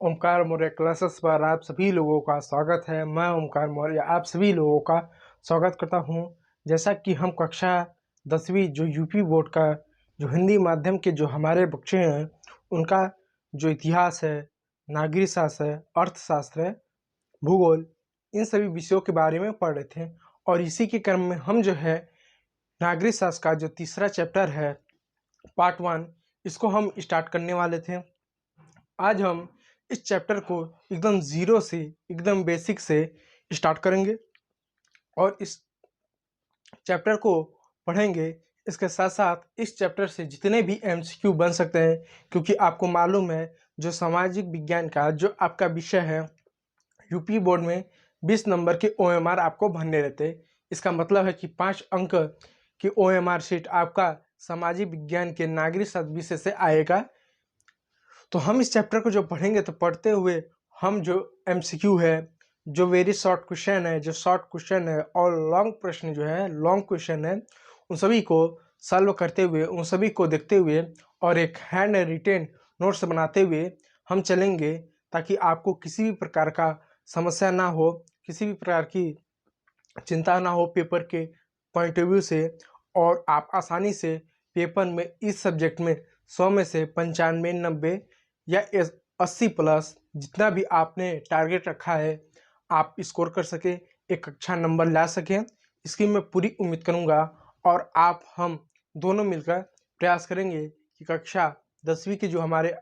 Omkar Maurya classes पर आप सभी लोगों का स्वागत है। मैं ओमकार मौर्य आप सभी लोगों का स्वागत करता हूं। जैसा कि हम कक्षा 10वीं जो यूपी बोर्ड का जो हिंदी माध्यम के जो हमारे बच्चे हैं उनका जो इतिहास है, नागरिक शास्त्र है, अर्थशास्त्र है, भूगोल, इन सभी विषयों के बारे में पढ़ रहे थे। और इसी के क्रम में हम जो है नागरिक शास्त्र का जो तीसरा चैप्टर है पार्ट 1 इसको हम स्टार्ट करने वाले थे। आज हम इस चैप्टर को एकदम ज़ीरो से, एकदम बेसिक से स्टार्ट करेंगे और इस चैप्टर को पढ़ेंगे। इसके साथ साथ इस चैप्टर से जितने भी एमसीक्यू बन सकते हैं, क्योंकि आपको मालूम है जो सामाजिक विज्ञान का जो आपका विषय है यूपी बोर्ड में 20 नंबर के ओएमआर आपको भरने रहते हैं। इसका मतलब है कि 5 अंक की ओएमआर शीट आपका सामाजिक विज्ञान के नागरिक शास्त्र विषय से आएगा। तो हम इस चैप्टर को जो पढ़ेंगे तो पढ़ते हुए हम जो एमसीक्यू है, जो वेरी शॉर्ट क्वेश्चन है, जो शॉर्ट क्वेश्चन है और लॉन्ग प्रश्न जो है, लॉन्ग क्वेश्चन है, उन सभी को सॉल्व करते हुए, उन सभी को देखते हुए और एक हैंड रिटेन नोट्स बनाते हुए हम चलेंगे, ताकि आपको किसी भी प्रकार का समस्या ना हो, किसी भी प्रकार की चिंता ना हो पेपर के पॉइंट ऑफ व्यू से, और आप आसानी से पेपर में इस सब्जेक्ट में 100 में से 95, 90 या 80 प्लस जितना भी आपने टारगेट रखा है आप स्कोर कर सके, एक अच्छा नंबर ला सकें। इसकी मैं पूरी उम्मीद करूंगा और आप हम दोनों मिलकर प्रयास करेंगे कि कक्षा 10वीं के जो हमारे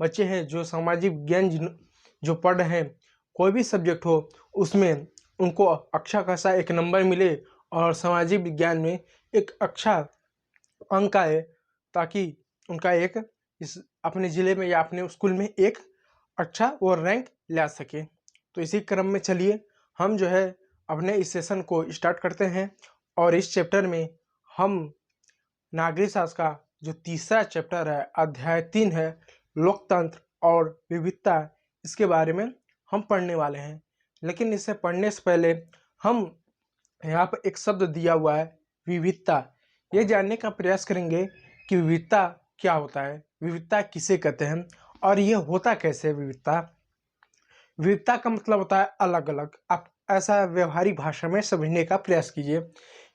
बच्चे हैं जो सामाजिक विज्ञान जो पढ़ रहे हैं, कोई भी सब्जेक्ट हो उसमें उनको अच्छा खासा एक नंबर मिले और सामाजिक विज्ञान में एक अच्छा अंक आए, ताकि उनका एक इस अपने ज़िले में या अपने स्कूल में एक अच्छा वो रैंक ला सके। तो इसी क्रम में चलिए हम जो है अपने इस सेशन को स्टार्ट करते हैं और इस चैप्टर में हम नागरिक शास्त्र का जो तीसरा चैप्टर है, अध्याय 3 है, लोकतंत्र और विविधता, इसके बारे में हम पढ़ने वाले हैं। लेकिन इसे पढ़ने से पहले हम यहाँ पर एक शब्द दिया हुआ है विविधता, ये जानने का प्रयास करेंगे कि विविधता क्या होता है, विविधता किसे कहते हैं और ये होता कैसे है विविधता। विविधता का मतलब होता है अलग अलग। आप ऐसा व्यवहारिक भाषा में समझने का प्रयास कीजिए।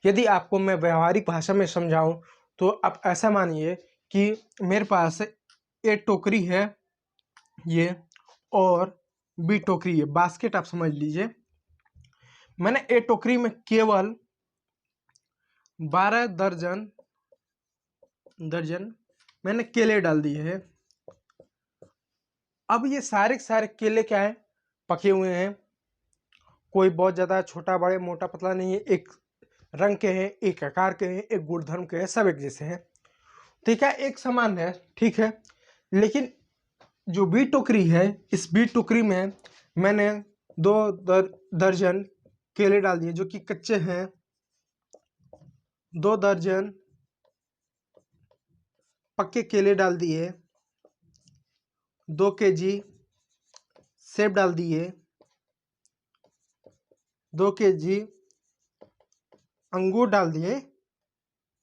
यदि आपको मैं व्यवहारिक भाषा में समझाऊं तो आप ऐसा मानिए कि मेरे पास ए टोकरी है ये, और बी टोकरी है, बास्केट आप समझ लीजिए। मैंने ए टोकरी में केवल 12 दर्जन मैंने केले डाल दिए हैं। अब ये सारे के सारे केले क्या है, पके हुए हैं। कोई बहुत ज़्यादा छोटा बड़े मोटा पतला नहीं है, एक रंग के हैं, एक आकार के हैं, एक गुणधर्म के हैं, सब एक जैसे हैं। ठीक है, एक समान है, ठीक है। लेकिन जो बी टोकरी है, इस बी टोकरी में मैंने 2 दर्जन केले डाल दिए जो कि कच्चे हैं, 2 दर्जन पक्के केले डाल दिए, 2 केजी सेब डाल दिए, 2 केजी अंगूर डाल दिए,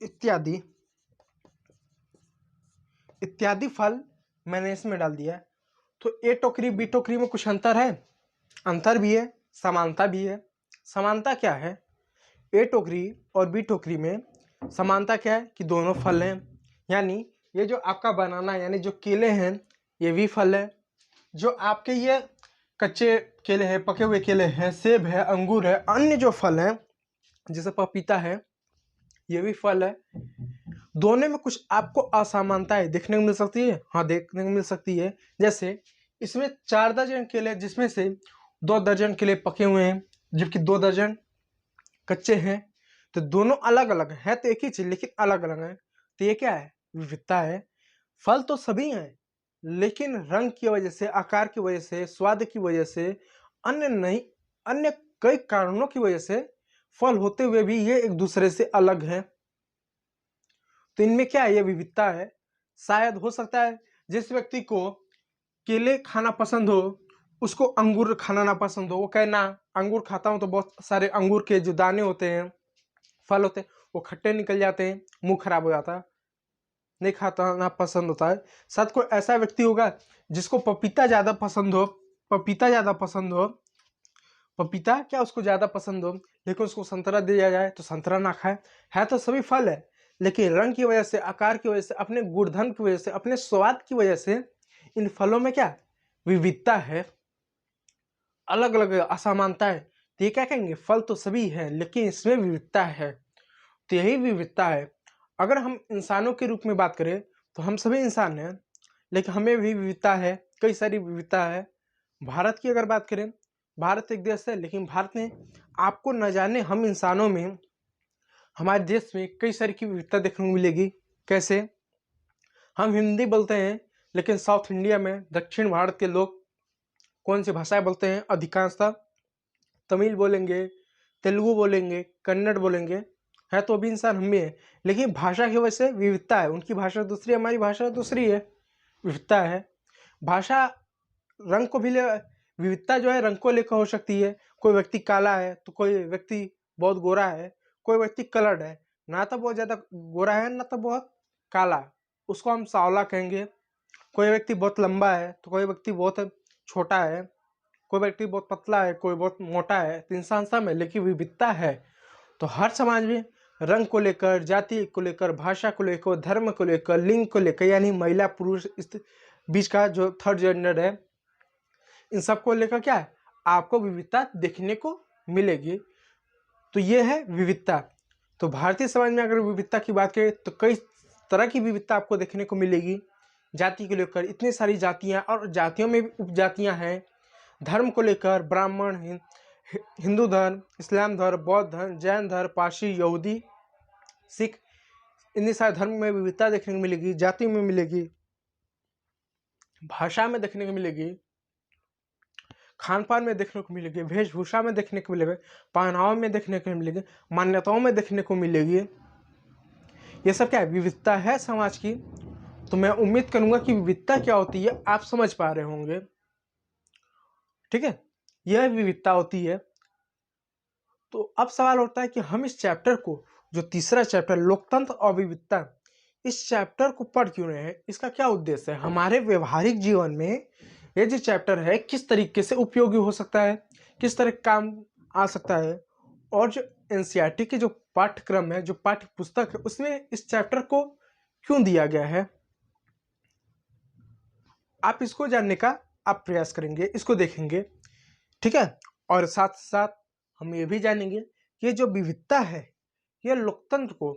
इत्यादि इत्यादि फल मैंने इसमें डाल दिया। तो ए टोकरी बी टोकरी में कुछ अंतर है, अंतर भी है, समानता भी है। समानता क्या है, ए टोकरी और बी टोकरी में समानता क्या है कि दोनों फल हैं। यानी ये जो आपका बनाना यानी जो केले हैं ये भी फल है, जो आपके ये कच्चे केले हैं, पके हुए केले हैं, सेब है, अंगूर है, अन्य जो फल हैं जैसे पपीता है, ये भी फल है। दोनों में कुछ आपको असमानताएं देखने को मिल सकती है, हाँ देखने को मिल सकती है। जैसे इसमें 4 दर्जन केले जिसमें से 2 दर्जन केले पके हुए हैं जबकि 2 दर्जन कच्चे हैं। तो दोनों अलग अलग हैं, तो एक ही चीज लेकिन अलग अलग है। तो ये क्या है, विविधता है। फल तो सभी हैं लेकिन रंग की वजह से, आकार की वजह से, स्वाद की वजह से, अन्य नहीं अन्य कई कारणों की वजह से फल होते हुए भी ये एक दूसरे से अलग है। तो इनमें क्या है, ये विविधता है। शायद हो सकता है जिस व्यक्ति को केले खाना पसंद हो उसको अंगूर खाना ना पसंद हो, वो कहे ना अंगूर खाता हूँ तो बहुत सारे अंगूर के जो दाने होते हैं, फल होते हैं, वो खट्टे निकल जाते हैं, मुंह खराब हो जाता है। नहीं खाता ना पसंद होता है। शायद कोई ऐसा व्यक्ति होगा जिसको पपीता ज़्यादा पसंद हो, पपीता ज़्यादा पसंद हो, पपीता क्या उसको ज़्यादा पसंद हो, लेकिन उसको संतरा दिया जाए तो संतरा ना खाए। है तो सभी फल है, लेकिन रंग की वजह से, आकार की वजह से, अपने गुणधर्म की वजह से, अपने स्वाद की वजह से इन फलों में क्या विविधता है, अलग अलग असमानता है। तो ये क्या कहेंगे, फल तो सभी है लेकिन इसमें विविधता है। तो यही विविधता है। अगर हम इंसानों के रूप में बात करें तो हम सभी इंसान हैं, लेकिन हमें भी विविधता है, कई सारी विविधता है। भारत की अगर बात करें, भारत एक देश है, लेकिन भारत में आपको न जाने हम इंसानों में, हमारे देश में कई सारी की विविधता देखने को मिलेगी। कैसे, हम हिंदी बोलते हैं, लेकिन साउथ इंडिया में, दक्षिण भारत के लोग कौन सी भाषाएं बोलते हैं, अधिकांशतः तमिल बोलेंगे, तेलुगु बोलेंगे, कन्नड़ बोलेंगे। है तो अभी इंसान हम भी है, लेकिन भाषा की वजह से विविधता है। उनकी भाषा दूसरी, हमारी भाषा दूसरी है, विविधता है। भाषा रंग को भी ले, विविधता जो है रंग को लेकर हो सकती है। कोई व्यक्ति काला है तो कोई व्यक्ति बहुत गोरा है, कोई व्यक्ति कलर्ड है, ना तो बहुत ज़्यादा गोरा है ना तो बहुत काला, उसको हम सांवला कहेंगे। कोई व्यक्ति बहुत लंबा है तो कोई व्यक्ति बहुत छोटा है, कोई व्यक्ति बहुत पतला है, कोई बहुत मोटा है। तो इंसान सब है, लेकिन विविधता है। तो हर समाज में रंग को लेकर, जाति को लेकर, भाषा को लेकर, धर्म को लेकर, लिंग को लेकर, यानी महिला पुरुष इस बीच का जो थर्ड जेंडर है, इन सब को लेकर क्या है, आपको विविधता देखने को मिलेगी। तो ये है विविधता। तो भारतीय समाज में अगर विविधता की बात करें तो कई तरह की विविधता आपको देखने को मिलेगी। जाति को लेकर इतनी सारी जातियां, और जातियों में भी उपजातियां हैं। धर्म को लेकर ब्राह्मण, हिंदू धर्म, इस्लाम धर्म, बौद्ध धर्म, जैन धर्म, पारसी, यहूदी, सिख, इन्हीं सारे धर्म में विविधता देखने को मिलेगी। जाति में मिलेगी, भाषा में देखने को मिलेगी, खान पान में देखने को मिलेगी, वेशभूषा में देखने को मिलेगी, पहनाव में देखने को मिलेगी, मान्यताओं में देखने को मिलेगी। ये सब क्या है, विविधता है समाज की। तो मैं उम्मीद करूंगा कि विविधता क्या होती है आप समझ पा रहे होंगे। ठीक है, यह विविधता होती है। तो अब सवाल उठता है कि हम इस चैप्टर को, जो तीसरा चैप्टर लोकतंत्र और विविधता, इस चैप्टर को पढ़ क्यों रहे हैं, इसका क्या उद्देश्य है। हमारे व्यवहारिक जीवन में ये जो चैप्टर है किस तरीके से उपयोगी हो सकता है, किस तरह काम आ सकता है, और जो एनसीईआरटी के जो पाठ्यक्रम है, जो पाठ्य पुस्तक है, उसमें इस चैप्टर को क्यों दिया गया है, आप इसको जानने का आप प्रयास करेंगे, इसको देखेंगे। ठीक है, और साथ साथ हम ये भी जानेंगे कि ये जो विविधता है ये लोकतंत्र को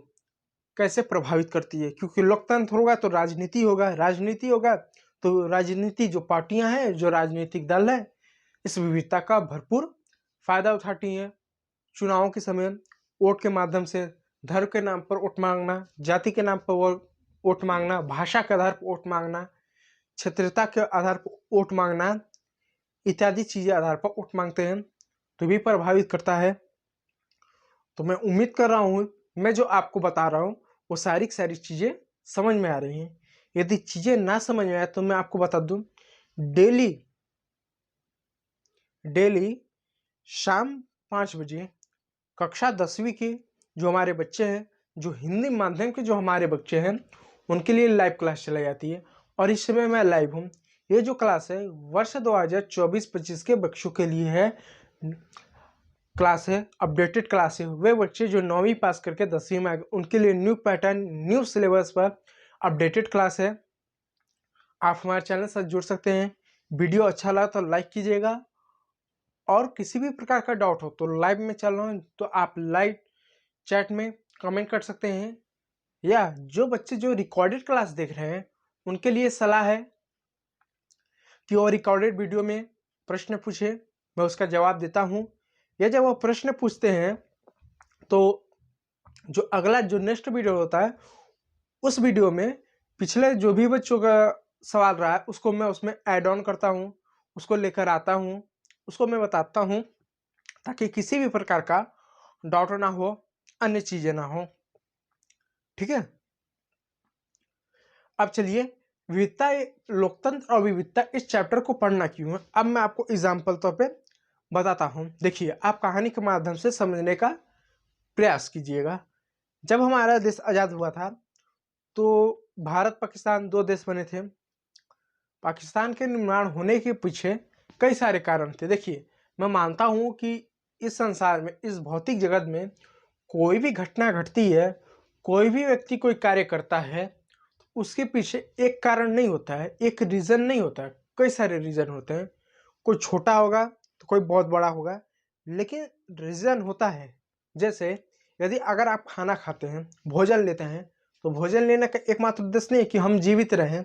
कैसे प्रभावित करती है। क्योंकि लोकतंत्र होगा तो राजनीति होगा, राजनीति होगा तो राजनीति जो पार्टियां हैं, जो राजनीतिक दल है, इस विविधता का भरपूर फायदा उठाती हैं। चुनावों के समय वोट के माध्यम से, धर्म के नाम पर वोट मांगना, जाति के नाम पर वोट मांगना, भाषा के आधार पर वोट मांगना, क्षेत्रता के आधार पर वोट मांगना, इत्यादि चीजें आधार पर वोट मांगते हैं, तो भी प्रभावित करता है। तो मैं उम्मीद कर रहा हूँ मैं जो आपको बता रहा हूँ वो सारी चीजें समझ में आ रही हैं। यदि चीजें ना समझ में आए तो मैं आपको बता दूं, डेली शाम 5 बजे कक्षा 10वीं के जो हमारे बच्चे हैं, जो हिंदी माध्यम के जो हमारे बच्चे हैं, उनके लिए लाइव क्लास चलाई जाती है। और इस समय मैं लाइव हूँ। ये जो क्लास है वर्ष 2024-25 के बच्चों के लिए है, क्लास है, अपडेटेड क्लास है। वे बच्चे जो 9वीं पास करके 10वीं में आ गए, उनके लिए न्यू पैटर्न, न्यू सिलेबस पर अपडेटेड क्लास है। आप हमारे चैनल से जुड़ सकते हैं। वीडियो अच्छा लगा तो लाइक कीजिएगा, और किसी भी प्रकार का डाउट हो तो लाइव में चल रहा हूँ तो आप लाइव चैट में कमेंट कर सकते हैं, या जो बच्चे जो रिकॉर्डेड क्लास देख रहे हैं उनके लिए सलाह है कि वो रिकॉर्डेड वीडियो में प्रश्न पूछे, मैं उसका जवाब देता हूँ। या जब वो प्रश्न पूछते हैं तो जो अगला जो नेक्स्ट वीडियो होता है उस वीडियो में पिछले जो भी बच्चों का सवाल रहा है उसको मैं उसमें ऐड ऑन करता हूँ, उसको लेकर आता हूँ, उसको मैं बताता हूँ, ताकि किसी भी प्रकार का डाउट ना हो, अन्य चीजें ना हो। ठीक है, अब चलिए विविधता, लोकतंत्र और विविधता, इस चैप्टर को पढ़ना क्यों है अब मैं आपको एग्जाम्पल तौर पे बताता हूँ। देखिए, आप कहानी के माध्यम से समझने का प्रयास कीजिएगा। जब हमारा देश आज़ाद हुआ था तो भारत पाकिस्तान दो देश बने थे। पाकिस्तान के निर्माण होने के पीछे कई सारे कारण थे। देखिए, मैं मानता हूँ कि इस संसार में, इस भौतिक जगत में कोई भी घटना घटती है, कोई भी व्यक्ति कोई कार्य करता है, उसके पीछे एक कारण नहीं होता है, एक रीज़न नहीं होता है, कई सारे रीज़न होते हैं। कोई छोटा होगा तो कोई बहुत बड़ा होगा, लेकिन रीज़न होता है। जैसे यदि अगर आप खाना खाते हैं, भोजन लेते हैं, तो भोजन लेने का एकमात्र उद्देश्य नहीं है कि हम जीवित रहें,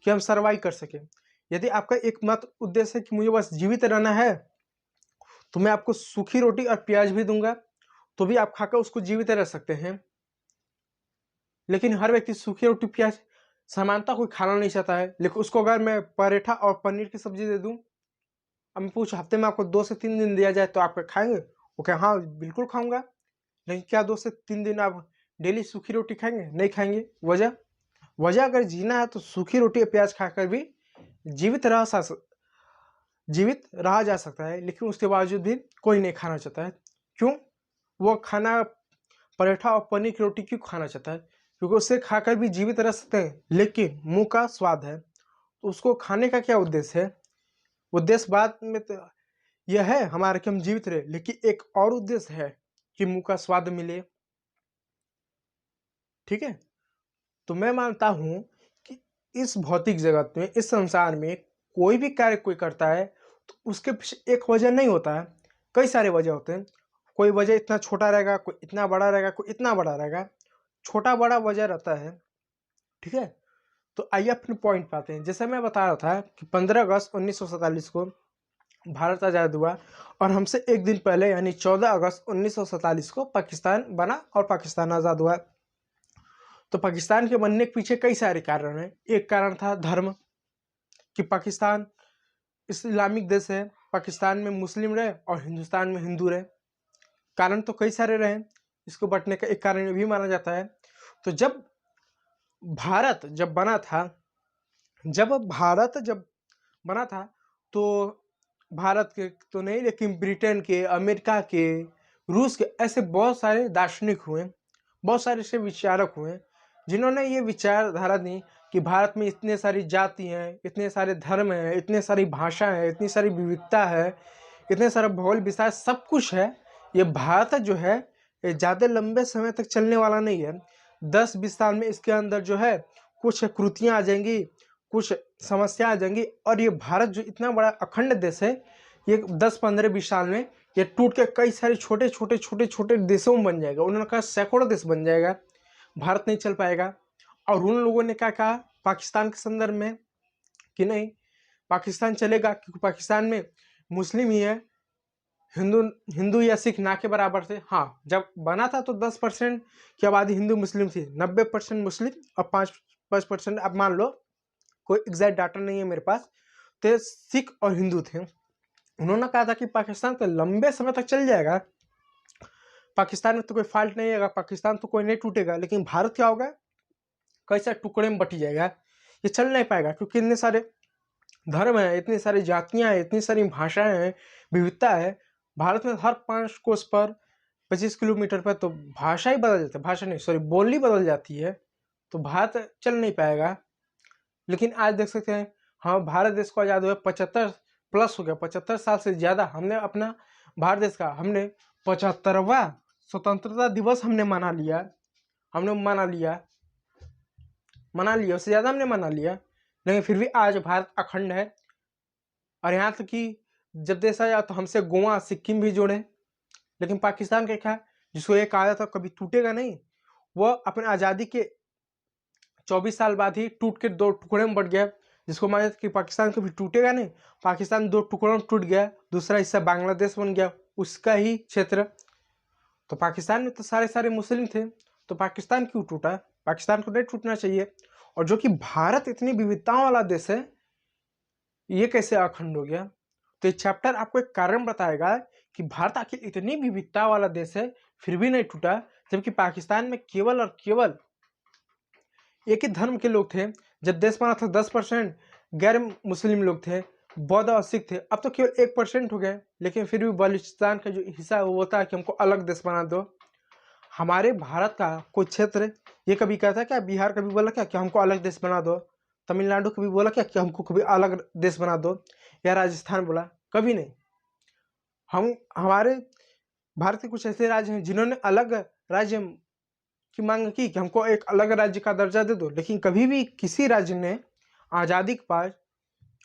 कि हम सर्वाइव कर सकें। यदि आपका एकमात्र उद्देश्य है कि मुझे बस जीवित रहना है, तो मैं आपको सूखी रोटी और प्याज भी दूंगा, तो भी आप खाकर उसको जीवित रह सकते हैं। लेकिन हर व्यक्ति सूखी रोटी प्याज सामान्यतः कोई खाना नहीं चाहता है। लेकिन उसको अगर मैं पराठा और पनीर की सब्जी दे दूं, अब मैं पूछ हफ्ते में आपको 2 से 3 दिन दिया जाए तो आप खाएंगे? वो क्या, हाँ बिल्कुल खाऊंगा। लेकिन क्या 2 से 3 दिन आप डेली सूखी रोटी खाएंगे? नहीं खाएंगे। वजह अगर जीना है तो सूखी रोटी और प्याज खाकर भी जीवित जीवित रहा जा सकता है। लेकिन उसके बावजूद भी कोई नहीं खाना चाहता है। क्यों? वो खाना पराठा और पनीर की रोटी क्यों खाना चाहता है? क्योंकि उससे खाकर भी जीवित रह सकते हैं, लेकिन मुंह का स्वाद है, तो उसको खाने का क्या उद्देश्य है? उद्देश्य बाद में तो यह है हमारा कि हम जीवित रहे, लेकिन एक और उद्देश्य है कि मुंह का स्वाद मिले। ठीक है, तो मैं मानता हूं कि इस भौतिक जगत में, इस संसार में कोई भी कार्य कोई करता है तो उसके पीछे एक वजह नहीं होता है, कई सारे वजह होते हैं। कोई वजह इतना छोटा रहेगा, कोई इतना बड़ा रहेगा, कोई इतना बड़ा रहेगा, छोटा बड़ा वजह रहता है। ठीक है, तो आइए अपने पॉइंट पे आते हैं। जैसे मैं बता रहा था कि 15 अगस्त 1947 को भारत आज़ाद हुआ, और हमसे एक दिन पहले यानी 14 अगस्त 1947 को पाकिस्तान बना और पाकिस्तान आज़ाद हुआ। तो पाकिस्तान के बनने के पीछे कई सारे कारण हैं। एक कारण था धर्म, कि पाकिस्तान इस्लामिक देश है, पाकिस्तान में मुस्लिम रहे और हिंदुस्तान में हिंदू रहे। कारण तो कई सारे रहे, इसको बंटने का एक कारण ये भी माना जाता है। तो जब भारत जब बना था तो भारत के तो नहीं, लेकिन ब्रिटेन के, अमेरिका के, रूस के, ऐसे बहुत सारे दार्शनिक हुए, बहुत सारे ऐसे विचारक हुए जिन्होंने ये विचारधारा दी कि भारत में इतने सारी जाति हैं, इतने सारे धर्म हैं, इतने सारी भाषा हैं, इतनी सारी विविधता है, इतने सारा भूगोल विस्तार, सब कुछ है। ये भारत जो है ये ज़्यादा लंबे समय तक चलने वाला नहीं है। 10-20 साल में इसके अंदर जो है कुछ कृतियाँ आ जाएंगी, कुछ समस्या आ जाएंगी, और ये भारत जो इतना बड़ा अखंड देश है, ये 10-15-20 साल में ये टूट के कई सारे छोटे छोटे छोटे छोटे देशों में बन जाएगा। उन्होंने कहा सैकड़ों देश बन जाएगा, भारत नहीं चल पाएगा। और उन लोगों ने क्या कहा पाकिस्तान के संदर्भ में कि नहीं, पाकिस्तान चलेगा, क्योंकि पाकिस्तान में मुस्लिम ही है, हिंदू या सिख ना के बराबर थे। हाँ, जब बना था तो 10% की आबादी हिंदू मुस्लिम थी, 90% मुस्लिम और 5% अब मान लो, कोई एग्जैक्ट डाटा नहीं है मेरे पास, तो सिख और हिंदू थे। उन्होंने कहा था कि पाकिस्तान तो लंबे समय तक चल जाएगा, पाकिस्तान में तो कोई फॉल्ट नहीं आएगा, पाकिस्तान तो कोई नहीं टूटेगा, लेकिन भारत क्या होगा, कई सारे टुकड़े में बट जाएगा, ये चल नहीं पाएगा। क्योंकि इतने सारे धर्म हैं, इतनी सारी जातियां हैं, इतनी सारी भाषाएं हैं, विविधता है। भारत में हर 5 कोस पर 25 किलोमीटर पर तो भाषा ही बदल जाती है, भाषा नहीं सॉरी बोली बदल जाती है, तो भारत चल नहीं पाएगा। लेकिन आज देख सकते हैं, हाँ भारत देश को आज़ाद हुए 75 प्लस हो गया, 75 साल से ज़्यादा हमने अपना भारत देश का, हमने 75वां स्वतंत्रता दिवस हमने मना लिया, उससे ज़्यादा हमने मना लिया। लेकिन फिर भी आज भारत अखंड है। और यहाँ तक कि जब देश आया तो हमसे गोवा सिक्किम भी जोड़े, लेकिन पाकिस्तान का क्या, जिसको एक आया था कभी टूटेगा नहीं, वो अपने आज़ादी के 24 साल बाद ही टूट के 2 टुकड़े में बट गया, जिसको माना कि पाकिस्तान कभी टूटेगा नहीं। पाकिस्तान 2 टुकड़ों में टूट गया, दूसरा हिस्सा बांग्लादेश बन गया, उसका ही क्षेत्र। तो पाकिस्तान में तो सारे मुस्लिम थे, तो पाकिस्तान क्यों टूटा? पाकिस्तान को नहीं टूटना चाहिए। और जो कि भारत इतनी विविधताओं वाला देश है, ये कैसे अखंड हो गया? तो ये चैप्टर आपको एक कारण बताएगा कि भारत आखिर इतनी विविधता वाला देश है फिर भी नहीं टूटा, जबकि पाकिस्तान में केवल और केवल एक ही धर्म के लोग थे। जब देश बना था 10% गैर मुस्लिम लोग थे, बौद्ध और सिख थे। अब तो केवल 1% हो गए, लेकिन फिर भी बलूचिस्तान का जो हिस्सा है वो बोलता है कि हमको अलग देश बना दो। हमारे भारत का कोई क्षेत्र ये कभी कहता है क्या, बिहार कभी बोला क्या कि हमको अलग देश बना दो, तमिलनाडु कभी बोला क्या कि हमको कभी अलग देश बना दो, या राजस्थान बोला? कभी नहीं। हमारे भारत के कुछ ऐसे राज्य हैं जिन्होंने अलग राज्य की मांग की कि हमको एक अलग राज्य का दर्जा दे दो, लेकिन कभी भी किसी राज्य ने आज़ादी के बाद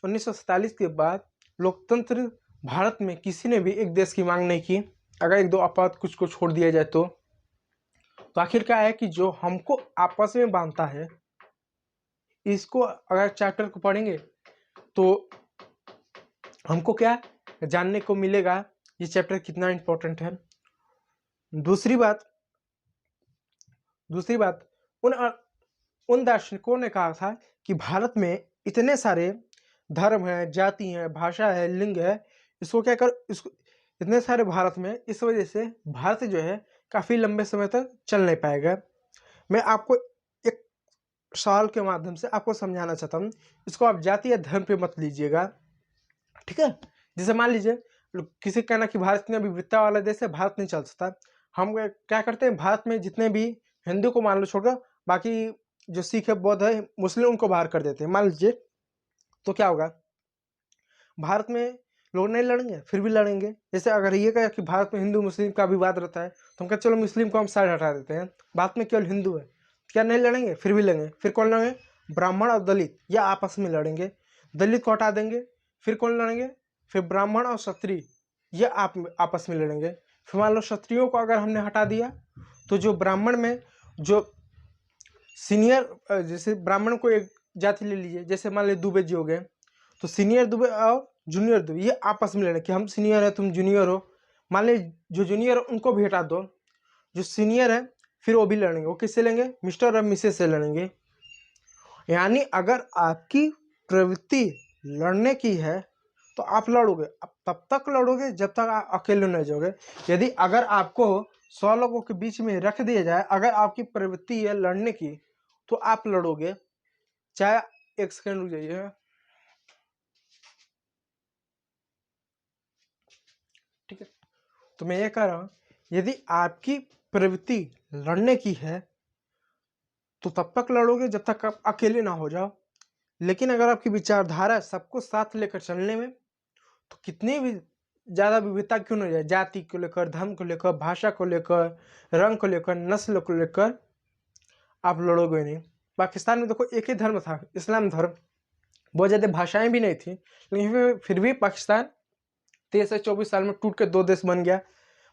1947 के बाद लोकतंत्र भारत में किसी ने भी एक देश की मांग नहीं की। अगर एक दो आपात कुछ को छोड़ दिया जाए तो आखिर क्या है कि जो हमको आपस में बांधता है, इसको अगर चैप्टर को पढ़ेंगे तो हमको क्या जानने को मिलेगा, ये चैप्टर कितना इम्पोर्टेंट है। दूसरी बात उन दार्शनिकों ने कहा था कि भारत में इतने सारे धर्म हैं, जाति हैं, भाषा है, लिंग है, इसको क्या कर इसको इतने सारे भारत में, इस वजह से भारत जो है काफ़ी लंबे समय तक चल नहीं पाएगा। मैं आपको एक सवाल के माध्यम से आपको समझाना चाहता हूँ, इसको आप जाति या धर्म पे मत लीजिएगा, ठीक है? जैसे मान लीजिए किसी कहना कि भारत इतना विविधता वाला देश है, भारत नहीं चल सकता। हम क्या करते हैं, भारत में जितने भी हिंदू को मान लो छोड़कर, बाकी जो सिख है, बौद्ध है, मुस्लिम, उनको बाहर कर देते हैं मान लीजिए, तो क्या होगा? भारत में लोग नहीं लड़ेंगे, फिर भी लड़ेंगे। जैसे अगर ये कहे कि भारत में हिंदू मुस्लिम का विवाद रहता है, तो हम कहते चलो मुस्लिम को हम साइड हटा देते हैं, भारत में केवल हिंदू है, क्या नहीं लड़ेंगे? फिर भी लड़ेंगे। फिर कौन लड़ेंगे? ब्राह्मण और दलित, या आपस में लड़ेंगे। दलित को हटा देंगे, फिर कौन लड़ेंगे? फिर ब्राह्मण और क्षत्रिय, ये आपस में लड़ेंगे। फिर मान लो क्षत्रियों को अगर हमने हटा दिया, तो जो ब्राह्मण में जो सीनियर, जैसे ब्राह्मण को एक जाति ले लीजिए, जैसे मान लीजिए दुबे जी हो गए, तो सीनियर दुबे और जूनियर दुबे ये आपस में लड़े कि हम सीनियर है, तुम जूनियर हो। मान लीजिए जो जूनियर है उनको भी हटा दो, जो सीनियर है फिर वो भी लड़ेंगे। वो किससे लड़ेंगे? मिस्टर और मिसेस से लड़ेंगे। यानी अगर आपकी प्रवृत्ति लड़ने की है तो आप लड़ोगे, अब तब तक लड़ोगे जब तक आप अकेले नहीं जाओगे। यदि अगर आपको 100 लोगों के बीच में रख दिया जाए, अगर आपकी प्रवृत्ति है लड़ने की, तो आप लड़ोगे। चाहे एक सेकंड रुक जाइए, ठीक है? तो मैं ये कह रहा हूँ, यदि आपकी प्रवृत्ति लड़ने की है तो तब तक लड़ोगे जब तक आप अकेले ना हो जाओ। लेकिन अगर आपकी विचारधारा सबको साथ लेकर चलने में, तो कितनी भी ज़्यादा विविधता क्यों न जाए, जाति को लेकर, धर्म को लेकर, भाषा को लेकर, रंग को लेकर, नस्ल को लेकर, आप लड़ोगे नहीं। पाकिस्तान में देखो एक ही धर्म था, इस्लाम धर्म, बहुत ज़्यादा भाषाएं भी नहीं थी, लेकिन फिर भी पाकिस्तान 23 से 24 साल में टूट के 2 देश बन गया।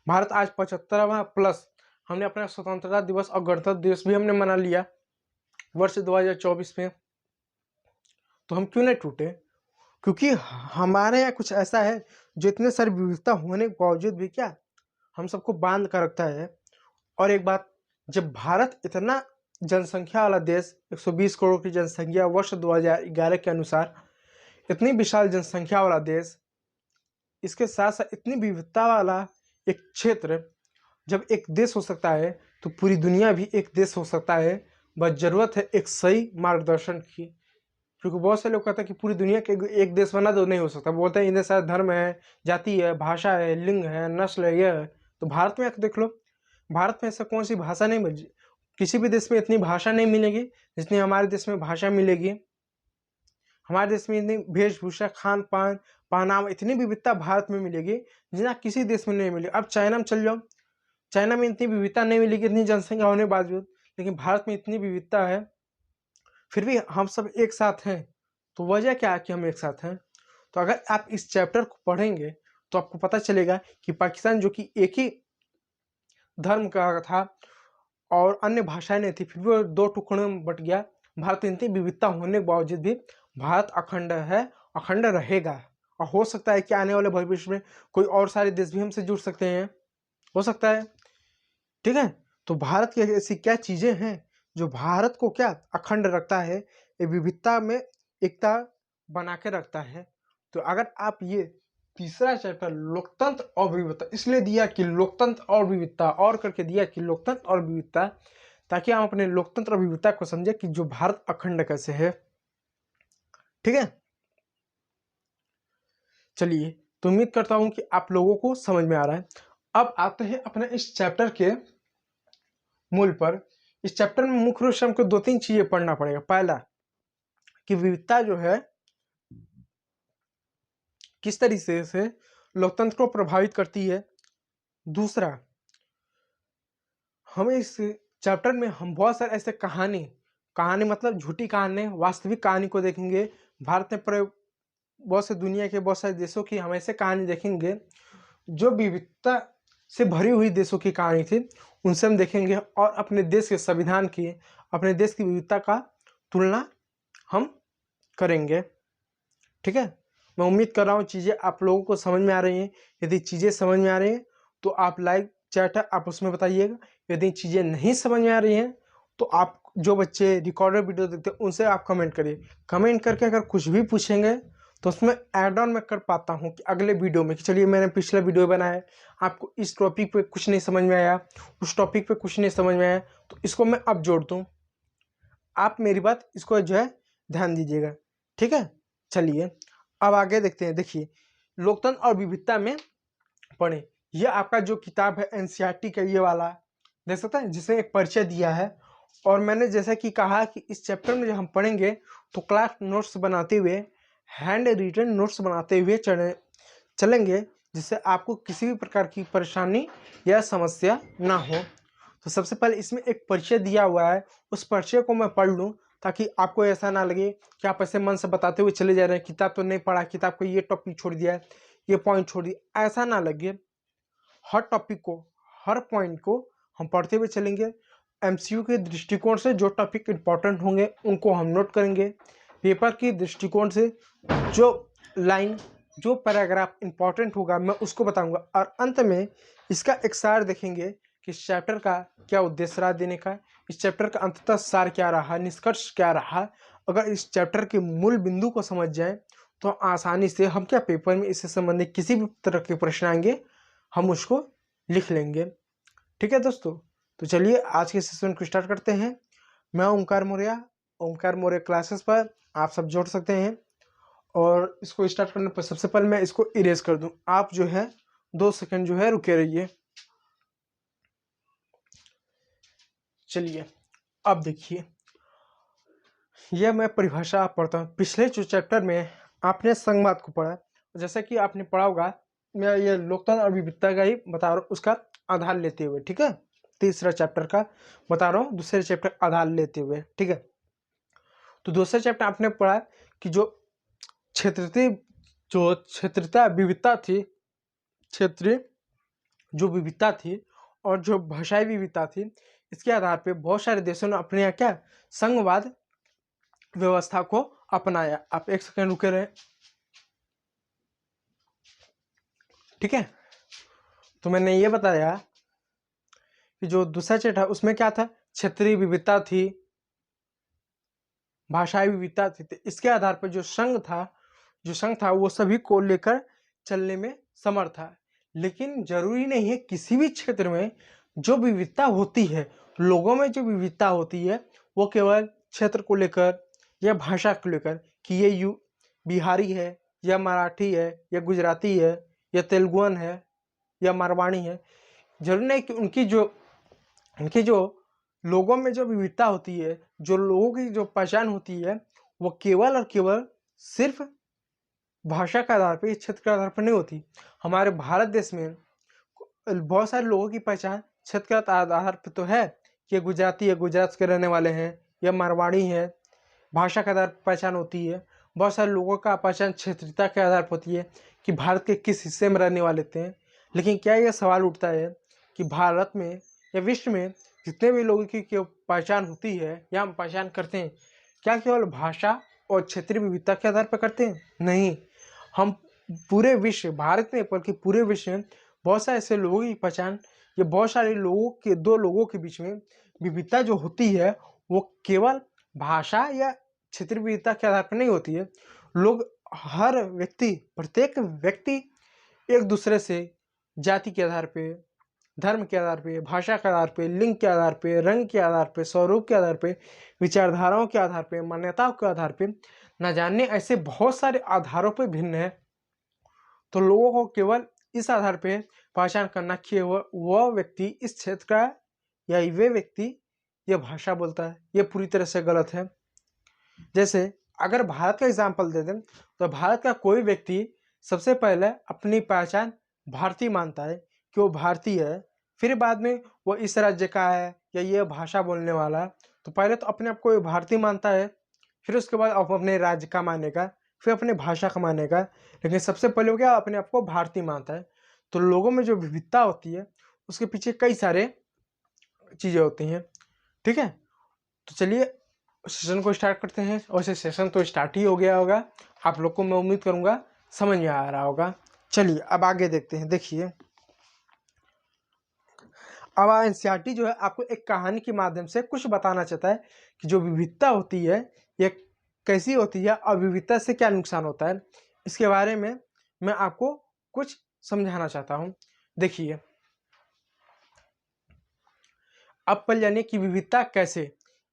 भारत आज 75वां प्लस, हमने अपना स्वतंत्रता दिवस और गणतंत्र दिवस भी हमने मना लिया वर्ष 2024 में। तो हम क्यों नहीं टूटे? क्योंकि हमारे यहाँ कुछ ऐसा है जो इतने सारी विविधता होने के बावजूद भी क्या हम सबको बांध कर रखता है। और एक बात, जब भारत इतना जनसंख्या वाला देश, 120 करोड़ की जनसंख्या वर्ष 2011 के अनुसार, इतनी विशाल जनसंख्या वाला देश, इसके साथ साथ इतनी विविधता वाला एक क्षेत्र, जब एक देश हो सकता है तो पूरी दुनिया भी एक देश हो सकता है। बस जरूरत है एक सही मार्गदर्शन की। क्योंकि बहुत से लोग कहते हैं कि पूरी दुनिया के एक देश बना तो नहीं हो सकता, बोलते हैं इतने सारे धर्म है, जाति है, भाषा है, लिंग है, नस्ल है, यह है। तो भारत में आकर देख लो, भारत में ऐसा कौन सी भाषा नहीं मिल, किसी भी देश में इतनी भाषा नहीं मिलेगी जितनी हमारे देश में भाषा मिलेगी। हमारे देश में इतनी वेशभूषा, खान पान, पहनावा, इतनी विविधता भारत में मिलेगी जितना किसी देश में नहीं मिलेगी। अब चाइना में चल जाओ, चाइना में इतनी विविधता नहीं मिलेगी इतनी जनसंख्या होने के बावजूद, लेकिन भारत में इतनी विविधता है, फिर भी हम सब एक साथ हैं। तो वजह क्या है कि हम एक साथ हैं? तो अगर आप इस चैप्टर को पढ़ेंगे तो आपको पता चलेगा कि पाकिस्तान जो कि एक ही धर्म का था और अन्य भाषाएं नहीं थी, फिर भी वो 2 टुकड़ों में बट गया। भारत में इतनी विविधता होने के बावजूद भी भारत अखंड है, अखंड रहेगा। और हो सकता है कि आने वाले भविष्य में कोई और सारे देश भी हमसे जुड़ सकते हैं, हो सकता है, ठीक है? तो भारत की ऐसी क्या चीज़ें हैं जो भारत को क्या अखंड रखता है, ये विविधता में एकता बना के रखता है। तो अगर आप ये तीसरा चैप्टर लोकतंत्र और विविधता इसलिए दिया कि लोकतंत्र और विविधता, और करके दिया कि लोकतंत्र और विविधता, ताकि हम अपने लोकतंत्र और विविधता को समझे कि जो भारत अखंड कैसे है, ठीक है? चलिए, तो उम्मीद करता हूं कि आप लोगों को समझ में आ रहा है। अब आते हैं अपने इस चैप्टर के मूल पर इस चैप्टर में मुख्य रूप से हमको 2-3 चीजें पढ़ना पड़ेगा। पहला कि विविधता जो है किस तरीके से लोकतंत्र को प्रभावित करती है। दूसरा, हमें इस चैप्टर में हम बहुत सारे ऐसे कहानी मतलब झूठी कहानी, वास्तविक कहानी को देखेंगे। भारत में बहुत से दुनिया के बहुत सारे देशों की हम ऐसे कहानी देखेंगे जो विविधता से भरी हुई देशों की कहानी थी, उनसे हम देखेंगे और अपने देश के संविधान की, अपने देश की विविधता का तुलना हम करेंगे। ठीक है, मैं उम्मीद कर रहा हूँ चीज़ें आप लोगों को समझ में आ रही हैं। यदि चीज़ें समझ में आ रही हैं तो आप लाइव चैट है आप उसमें बताइएगा। यदि चीज़ें नहीं समझ में आ रही हैं तो आप जो बच्चे रिकॉर्डेड वीडियो देखते हैं उनसे आप कमेंट करिए। कमेंट करके अगर कुछ भी पूछेंगे तो उसमें ऐड ऑन मैं कर पाता हूँ कि अगले वीडियो में कि चलिए मैंने पिछला वीडियो बनाया, आपको इस टॉपिक पे कुछ नहीं समझ में आया, उस टॉपिक पे कुछ नहीं समझ में आया, तो इसको मैं अब जोड़ दूँ। आप मेरी बात इसको जो है ध्यान दीजिएगा। ठीक है, चलिए अब आगे देखते हैं। देखिए, लोकतंत्र और विविधता में पढ़ें। ये आपका जो किताब है एनसीईआरटी का ये वाला देख सकते हैं, जिसमें एक परिचय दिया है। और मैंने जैसा कि कहा कि इस चैप्टर में जब हम पढ़ेंगे तो क्लास नोट्स बनाते हुए, हैंड रिटन नोट्स बनाते हुए चलेंगे, जिससे आपको किसी भी प्रकार की परेशानी या समस्या ना हो। तो सबसे पहले इसमें एक परिचय दिया हुआ है, उस परिचय को मैं पढ़ लूँ ताकि आपको ऐसा ना लगे कि आप ऐसे मन से बताते हुए चले जा रहे हैं, किताब तो नहीं पढ़ा, किताब को ये टॉपिक छोड़ दिया है, ये पॉइंट छोड़ दिया, ऐसा ना लगे। हर टॉपिक को, हर पॉइंट को हम पढ़ते हुए चलेंगे। एमसीक्यू के दृष्टिकोण से जो टॉपिक इंपॉर्टेंट होंगे उनको हम नोट करेंगे। पेपर के दृष्टिकोण से जो लाइन, जो पैराग्राफ इंपॉर्टेंट होगा मैं उसको बताऊंगा। और अंत में इसका एक सार देखेंगे कि इस चैप्टर का क्या उद्देश्य रहा देने का, इस चैप्टर का अंततः सार क्या रहा, निष्कर्ष क्या रहा। अगर इस चैप्टर के मूल बिंदु को समझ जाए तो आसानी से हम क्या पेपर में इससे संबंधित किसी भी तरह के प्रश्न आएंगे हम उसको लिख लेंगे। ठीक है दोस्तों, तो चलिए आज के सेशन को स्टार्ट करते हैं। मैं ओमकार मौर्य क्लासेस पर आप सब जोड़ सकते हैं। और इसको स्टार्ट करने पर सबसे पहले मैं इसको इरेज कर दूं। आप जो है 2 सेकंड जो है रुके रहिए। चलिए अब देखिए, यह मैं परिभाषा पढ़ता हूँ। पिछले जो चैप्टर में आपने संघवाद को पढ़ा, जैसा कि आपने पढ़ा होगा, मैं ये लोकतंत्र और विविधता का ही बता रहा हूँ उसका आधार लेते हुए। ठीक है, तीसरा चैप्टर का बता रहा हूँ, दूसरे चैप्टर आधार लेते हुए। ठीक है, तो दूसरे चैप्टर आपने पढ़ा कि जो क्षेत्रीय विविधता थी और जो भाषाई विविधता थी, इसके आधार पे बहुत सारे देशों ने अपने यहाँ क्या संघवाद व्यवस्था को अपनाया। आप 1 सेकंड रुके रहे। ठीक है, तो मैंने ये बताया कि जो दूसरा चैप्टर है उसमें क्या था, क्षेत्रीय विविधता थी, भाषाई विविधता थी। तो इसके आधार पर जो संघ था वो सभी को लेकर चलने में समर्थ था। लेकिन जरूरी नहीं है किसी भी क्षेत्र में जो विविधता होती है, लोगों में जो विविधता होती है, वो केवल क्षेत्र को लेकर या भाषा को लेकर कि ये बिहारी है या मराठी है या गुजराती है या तेलुगुन है या मारवाड़ी है। जरूरी नहीं कि उनकी जो लोगों में जो विविधता होती है, जो लोगों की जो पहचान होती है, वो केवल और केवल सिर्फ भाषा के आधार पर, क्षेत्र के आधार पर नहीं होती। हमारे भारत देश में बहुत सारे लोगों की पहचान क्षेत्र के आधार पर तो है कि गुजराती है, गुजरात के रहने वाले हैं, या मारवाड़ी है, भाषा के आधार पर पहचान होती है। बहुत सारे लोगों का पहचान क्षेत्रीयता के आधार पर होती है कि भारत के किस हिस्से में रहने वाले थे। लेकिन क्या यह सवाल उठता है कि भारत में या विश्व में जितने भी लोगों की पहचान होती है या हम पहचान करते हैं, क्या केवल भाषा और क्षेत्रीय विविधता के आधार पर करते हैं? नहीं, हम पूरे विश्व, भारत में बल्कि पूरे विश्व में बहुत सारे ऐसे लोगों की पहचान, या बहुत सारे लोगों के, 2 लोगों के बीच में विविधता जो होती है वो केवल भाषा या क्षेत्रीय विविधता के आधार पर नहीं होती है। लोग, हर व्यक्ति, प्रत्येक व्यक्ति एक दूसरे से जाति के आधार पे, धर्म के आधार पे, भाषा के आधार पे, लिंग के आधार पे, रंग के आधार पे, स्वरूप के आधार पे, विचारधाराओं के आधार पे, मान्यताओं के आधार पे, न जाने ऐसे बहुत सारे आधारों पे भिन्न है। तो लोगों को केवल इस आधार पे पहचान करना कि वह व्यक्ति इस क्षेत्र का या वे व्यक्ति ये भाषा बोलता है, ये पूरी तरह से गलत है। जैसे अगर भारत का एग्जाम्पल दे दें तो भारत का कोई व्यक्ति सबसे पहले अपनी पहचान भारतीय मानता है कि वो भारतीय है, फिर बाद में वो इस राज्य का है या ये भाषा बोलने वाला है। तो पहले तो अपने आप को भारतीय मानता है, फिर उसके बाद अपने राज्य का मानेगा, फिर अपने भाषा का मानेगा, लेकिन सबसे पहले वो क्या अपने आप को भारतीय मानता है। तो लोगों में जो विविधता होती है उसके पीछे कई सारे चीज़ें होती हैं। ठीक है, तो चलिए सेशन को स्टार्ट करते हैं। वैसे सेशन तो स्टार्ट ही हो गया होगा, आप लोग को मैं उम्मीद करूंगा समझ में आ रहा होगा। चलिए अब आगे देखते हैं। देखिए अब एनसीईआरटी जो है आपको एक कहानी के माध्यम से कुछ बताना चाहता है कि जो विविधता होती है ये कैसी होती है और विविधता से क्या नुकसान होता है, इसके बारे में मैं आपको कुछ समझाना चाहता हूँ। देखिए अब पल जानिए कि विविधता कैसे,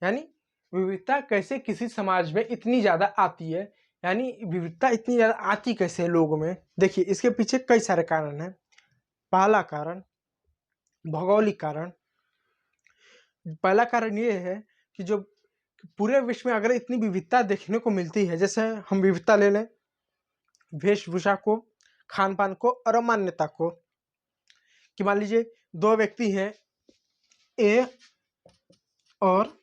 यानी विविधता कैसे किसी समाज में इतनी ज़्यादा आती है, यानी विविधता इतनी ज़्यादा आती कैसे है लोगों में। देखिए इसके पीछे कई सारे कारण हैं। पहला कारण भौगोलिक कारण। पहला कारण ये है कि जो पूरे विश्व में अगर इतनी विविधता देखने को मिलती है, जैसे हम विविधता ले लें वेशभूषा को, खान पान को और मान्यता को, कि मान लीजिए दो व्यक्ति हैं ए और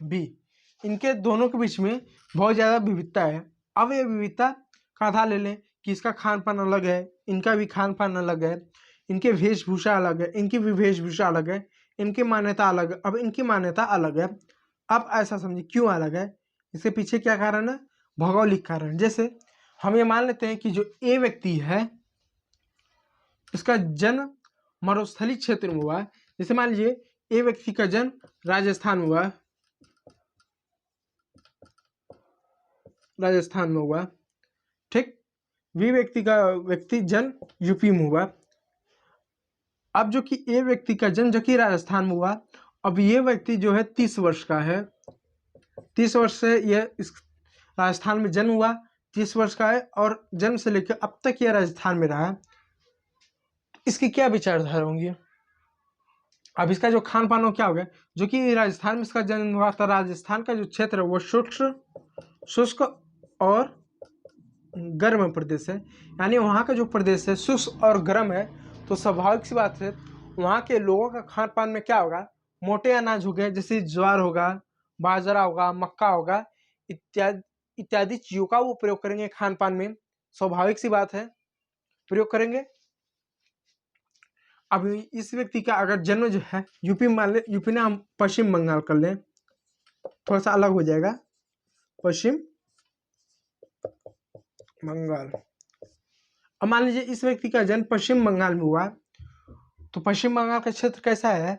बी, इनके दोनों के बीच में बहुत ज़्यादा विविधता है। अब ये विविधता का आधार ले लें कि इसका खान पान अलग है, इनका भी खान पान अलग है, इनके वेशभूषा अलग है, इनकी भी वेशभूषा अलग है, इनकी मान्यता अलग है। अब इनकी मान्यता अलग है। अब ऐसा समझिए क्यों अलग है, इसके पीछे क्या कारण है, भौगोलिक कारण। जैसे हम ये मान लेते हैं कि जो ए व्यक्ति है इसका जन्म मरुस्थलीय क्षेत्र में हुआ है। जैसे मान लीजिए ए व्यक्ति का जन्म राजस्थान में हुआ, राजस्थान में हुआ, ठीक। बी व्यक्ति जन्म यूपी में हुआ। अब जो कि ए व्यक्ति का जन्म जो कि राजस्थान में हुआ, अब ये व्यक्ति जो है 30 वर्ष का है, 30 वर्ष से यह इस राजस्थान में जन्म हुआ, 30 वर्ष का है और जन्म से लेकर अब तक यह राजस्थान में रहा। इसकी क्या विचारधारा होंगी। अब इसका जो खान पान हो क्या हो गया, जो कि राजस्थान में इसका जन्म हुआ था, राजस्थान का जो क्षेत्र है वो शुष्क और गर्म प्रदेश है, यानी वहाँ का जो प्रदेश है शुष्क और गर्म है। तो स्वाभाविक सी बात है वहाँ के लोगों का खान पान में क्या होगा, मोटे अनाज हो गए, जैसे ज्वार होगा, बाजरा होगा, मक्का होगा, इत्यादि इत्यादि चीज़ों का वो प्रयोग करेंगे खान पान में। स्वाभाविक सी बात है प्रयोग करेंगे। अब इस व्यक्ति का अगर जन्म जो है यूपी में मान ले, यूपी ना हम पश्चिम बंगाल कर लें, थोड़ा सा अलग हो जाएगा, पश्चिम बंगाल। अब मान लीजिए इस व्यक्ति का जन्म पश्चिम बंगाल में हुआ, तो पश्चिम बंगाल का क्षेत्र कैसा है,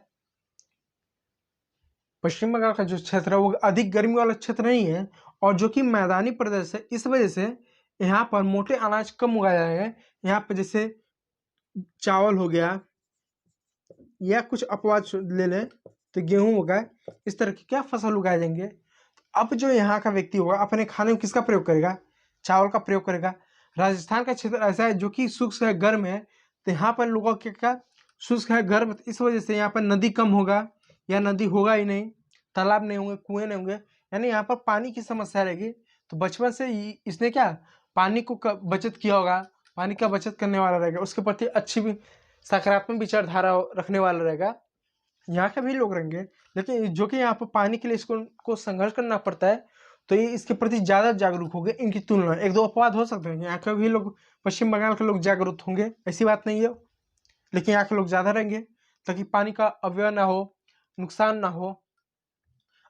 पश्चिम बंगाल का जो क्षेत्र है वो अधिक गर्मी वाला क्षेत्र नहीं है और जो कि मैदानी प्रदेश है। इस वजह से यहाँ पर मोटे अनाज कम उगाए जाएंगे। यहाँ पर जैसे चावल हो गया या कुछ अपवाद ले लें तो गेहूं उगाए, इस तरह की क्या फसल उगाए जाएंगे। अब जो यहाँ का व्यक्ति होगा अपने खाने में किसका प्रयोग करेगा, चावल का प्रयोग करेगा। राजस्थान का क्षेत्र ऐसा है जो कि शुष्क है, गर्म है, तो यहाँ पर लोगों के क्या शुष्क है, गर्म, इस वजह से यहाँ पर नदी कम होगा या नदी होगा ही नहीं, तालाब नहीं होंगे, कुएं नहीं होंगे, यानी यहाँ पर पानी की समस्या रहेगी। तो बचपन से इसने क्या पानी को बचत किया होगा, पानी का बचत करने वाला रहेगा, उसके प्रति अच्छी भी सकारात्मक विचारधारा रखने वाला रहेगा, यहाँ के भी लोग रहेंगे। लेकिन जो कि यहाँ पर पानी के लिए इसको संघर्ष करना पड़ता है, तो ये इसके प्रति ज़्यादा जागरूक होंगे इनकी तुलना। एक दो अपवाद हो सकते हैं, यहाँ के भी लोग, पश्चिम बंगाल के लोग जागरूक होंगे, ऐसी बात नहीं है, लेकिन यहाँ के लोग ज़्यादा रहेंगे ताकि पानी का अपव्यय ना हो, नुकसान ना हो।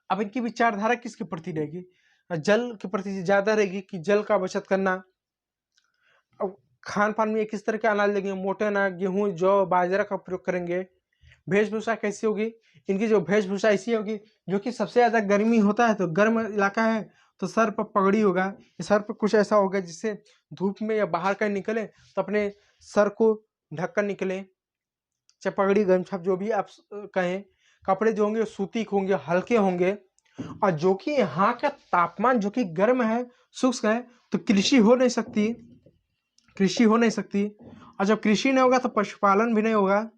अब इनकी विचारधारा किसके प्रति रहेगी, जल के प्रति ज़्यादा रहेगी कि जल का बचत करना। अब खान पान में किस तरह के अनाज लेंगे, मोटे अनाज, गेहूँ, जौ, बाजरा का प्रयोग करेंगे। वेशभूषा कैसी होगी, इनकी जो वेशभूषा ऐसी होगी जो कि सबसे ज़्यादा गर्मी होता है तो गर्म इलाका है तो सर पर पगड़ी होगा, सर पर कुछ ऐसा होगा जिससे धूप में या बाहर कहीं निकले तो अपने सर को ढक कर निकले, चाहे पगड़ी गमछा जो भी आप कहें। कपड़े जो होंगे सूती होंगे, हल्के होंगे। और जो कि यहाँ का तापमान जो कि गर्म है, शुष्क है, तो कृषि हो नहीं सकती। और जब कृषि नहीं होगा तो पशुपालन भी नहीं होगा,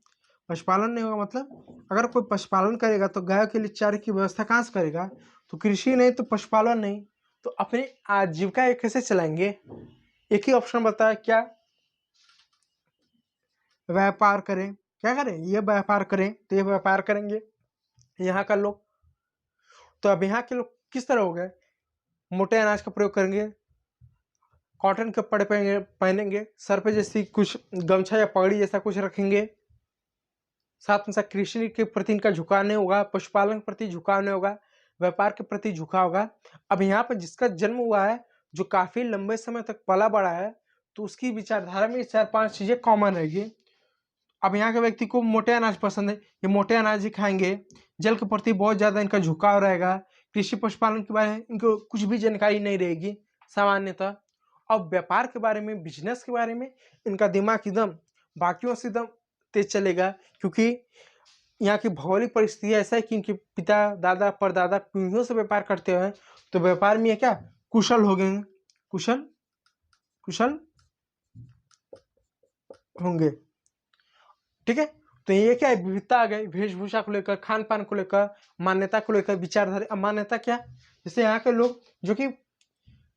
पशुपालन नहीं होगा मतलब अगर कोई पशुपालन करेगा तो गायों के लिए चारे की व्यवस्था कहाँ से करेगा? तो कृषि नहीं तो पशुपालन नहीं, तो अपनी आजीविका ये कैसे चलाएंगे? एक ही ऑप्शन बताया, क्या? व्यापार करें। क्या करें? ये व्यापार करें, तो ये व्यापार करेंगे यहाँ का लोग। तो अब यहाँ के लोग किस तरह हो गए? मोटे अनाज का प्रयोग करेंगे, कॉटन के कपड़े पहनेंगे, सर पे जैसी कुछ गमछा या पगड़ी जैसा कुछ रखेंगे, साथ में साथ कृषि के प्रति इनका झुकाव नहीं होगा, पशुपालन के प्रति झुकाव नहीं होगा, व्यापार के प्रति झुकाव होगा। अब यहाँ पर जिसका जन्म हुआ है, जो काफी लंबे समय तक पला बड़ा है, तो उसकी विचारधारा में 4-5 चीजें कॉमन रहेगी। अब यहाँ के व्यक्ति को मोटे अनाज पसंद है, ये मोटे अनाज ही खाएंगे। जल के प्रति बहुत ज्यादा इनका झुकाव रहेगा। कृषि पशुपालन के बारे में इनको कुछ भी जानकारी नहीं रहेगी सामान्यतः। अब व्यापार के बारे में, बिजनेस के बारे में इनका दिमाग एकदम बाकियों से एकदम तेज चलेगा, क्योंकि यहाँ की भौगोलिक परिस्थिति ऐसा है कि इनके पिता, दादा, परदादा पीढ़ियों से व्यापार करते हुए, तो व्यापार में ये क्या कुशल हो गए, कुशल होंगे। ठीक है, तो ये क्या है, विविधता आ गई, वेशभूषा को लेकर, खान पान को लेकर, मान्यता को लेकर, विचारधारा। अब मान्यता क्या? जैसे यहाँ के लोग, जो कि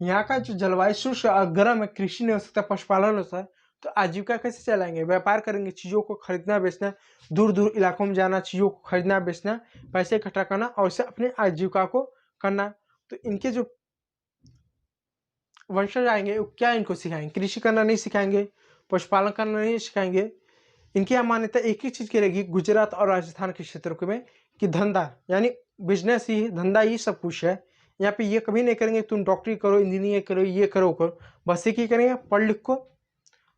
यहाँ का जो जलवायु शुष्क और गर्म है, कृषि नहीं हो सकता, पशुपालन होता है, तो आजीविका कैसे चलाएंगे? व्यापार करेंगे, चीजों को खरीदना बेचना, दूर दूर इलाकों में जाना, चीजों को खरीदना बेचना, पैसे इकट्ठा करना और इससे अपनी आजीविका को करना। तो इनके जो वंशज आएंगे वो क्या इनको सिखाएंगे? कृषि करना नहीं सिखाएंगे, पशुपालन करना नहीं सिखाएंगे। इनकी यहाँ मान्यता एक ही चीज की रहेगी गुजरात और राजस्थान के क्षेत्रों में, कि धंधा यानी बिजनेस ही, धंधा ही सब कुछ है। यहाँ पे ये कभी नहीं करेंगे तुम डॉक्टरी करो, इंजीनियर करो, ये करो करो, बस एक ही करेंगे, पढ़ लिख को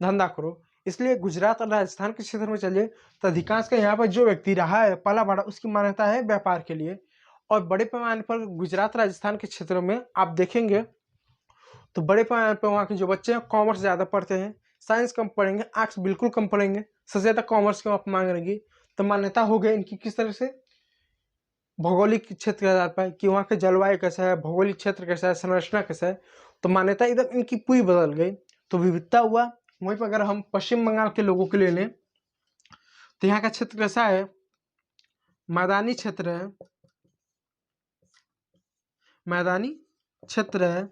धंधा करो। इसलिए गुजरात और राजस्थान के क्षेत्र में चलिए तो अधिकांश का यहाँ पर जो व्यक्ति रहा है, पला बड़ा, उसकी मान्यता है व्यापार के लिए। और बड़े पैमाने पर गुजरात राजस्थान के क्षेत्रों में आप देखेंगे तो बड़े पैमाने पर वहाँ के जो बच्चे हैं कॉमर्स ज़्यादा पढ़ते हैं, साइंस कम पढ़ेंगे, आर्ट्स बिल्कुल कम पढ़ेंगे, सबसे ज़्यादा कॉमर्स की आप मांग रहेगी। तो मान्यता हो गई इनकी किस तरह से? भौगोलिक क्षेत्र के आधार पर, कि वहाँ का जलवायु कैसा है, भौगोलिक क्षेत्र कैसा है, संरचना कैसा है, तो मान्यता एकदम इनकी पूरी बदल गई। तो विविधता हुआ। वहीं पर अगर हम पश्चिम बंगाल के लोगों के लिए लें तो यहाँ का क्षेत्र कैसा है? मैदानी क्षेत्र है, मैदानी क्षेत्र है,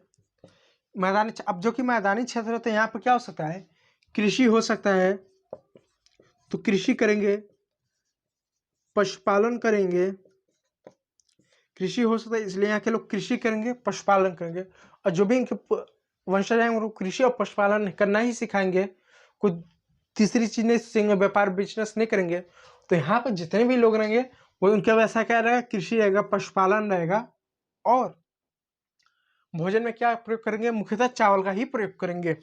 अब जो कि मैदानी क्षेत्र है, तो यहाँ पर क्या हो सकता है? कृषि हो सकता है, तो कृषि करेंगे, पशुपालन करेंगे, कृषि हो सकता है, इसलिए यहाँ के लोग कृषि करेंगे, पशुपालन करेंगे। और जो भी इनके वंशज आएंगे उनको कृषि और पशुपालन करना ही सिखाएंगे, कुछ तीसरी चीज नहीं सीखेंगे, व्यापार बिजनेस नहीं करेंगे। तो यहाँ पर जितने भी लोग रहेंगे वो उनका वैसा क्या रहेगा? कृषि रहेगा, पशुपालन रहेगा, और भोजन में क्या प्रयोग करेंगे? मुख्यतः चावल का ही प्रयोग करेंगे।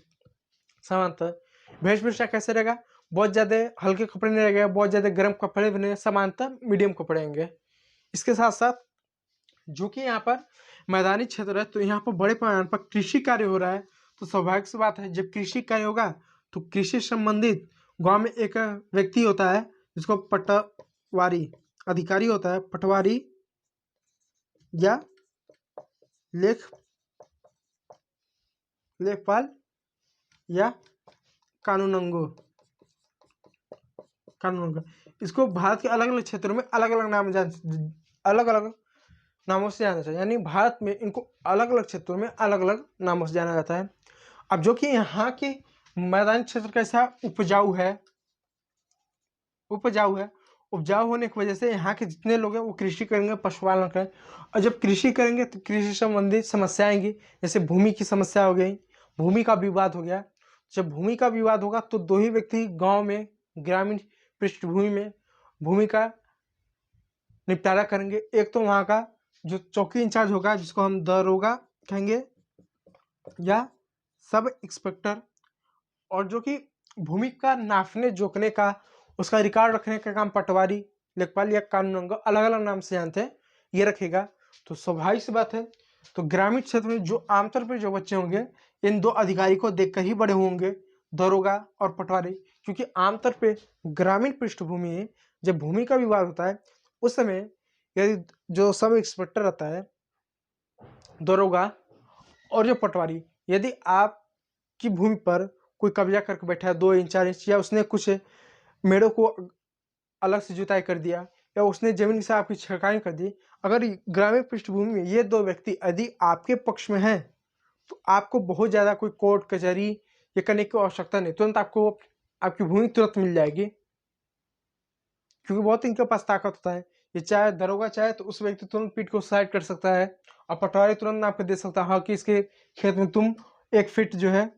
सामान्यतः वेशभूषा कैसे रहेगा? बहुत ज्यादा हल्के कपड़े नहीं रहेगा, बहुत ज्यादा गर्म कपड़े भी नहीं, सामान्यतः मीडियम कपड़े रहेंगे। इसके साथ साथ जो कि यहाँ पर मैदानी क्षेत्र है, तो यहाँ पर बड़े पैमाने पर कृषि कार्य हो रहा है। तो स्वाभाविक सी बात है, जब कृषि कार्य होगा तो कृषि संबंधित गांव में एक व्यक्ति होता है जिसको पटवारी अधिकारी होता है, पटवारी या लेखपाल या कानूनगो। इसको भारत के अलग अलग क्षेत्रों में अलग अलग नामों से जाना जाता है, यानी भारत में इनको अलग अलग क्षेत्रों में अलग अलग नामों से जाना जाता है। अब जो कि यहाँ के मैदानी क्षेत्र कैसा उपजाऊ है, उपजाऊ होने की वजह से यहाँ के जितने लोग हैं वो कृषि करेंगे, पशुपालन करेंगे। और जब कृषि करेंगे तो कृषि संबंधित समस्या आएंगी, जैसे भूमि की समस्या हो गई, भूमि का विवाद हो गया। जब भूमि का विवाद होगा तो दो ही व्यक्ति गांव में, ग्रामीण पृष्ठभूमि में भूमि का निपटारा करेंगे। एक तो वहाँ का जो चौकी इंचार्ज होगा, जिसको हम दरोगा कहेंगे या सब इंस्पेक्टर, और जो कि भूमि का नापने जोखने का, उसका रिकॉर्ड रखने का काम पटवारी, लेखपाल या कानूनगो, अलग अलग नाम से जानते हैं, ये रखेगा। तो स्वाभाविक सी बात है, तो ग्रामीण क्षेत्र में जो आमतौर पर जो बच्चे होंगे इन दो अधिकारी को देखकर ही बड़े होंगे, दरोगा और पटवारी। क्योंकि आमतौर पे ग्रामीण पृष्ठभूमि में जब भूमि का विवाद होता है उस समय यदि जो सब इंस्पेक्टर रहता है, दरोगा और जो पटवारी, यदि आपकी भूमि पर कोई कब्जा करके बैठा है 2 इंच 4 इंच, या उसने कुछ मेड़ों को अलग से जुताई कर दिया या उसने जमीन से आपकी छेड़खानी कर दी, अगर ग्रामीण पृष्ठभूमि में ये 2 व्यक्ति यदि आपके पक्ष में हैं तो आपको बहुत ज़्यादा कोई कोर्ट कचहरी ये करने की आवश्यकता नहीं, तुरंत आपको आपकी भूमि तुरंत मिल जाएगी, क्योंकि बहुत इनके पास ताकत होता है। ये चाहे दरोगा चाहे तो उस व्यक्ति तुरंत पीट को साइड कर सकता है और पटवारी तुरंत नाप के दे सकता है, हाँ कि इसके खेत में तुम 1 फीट जो है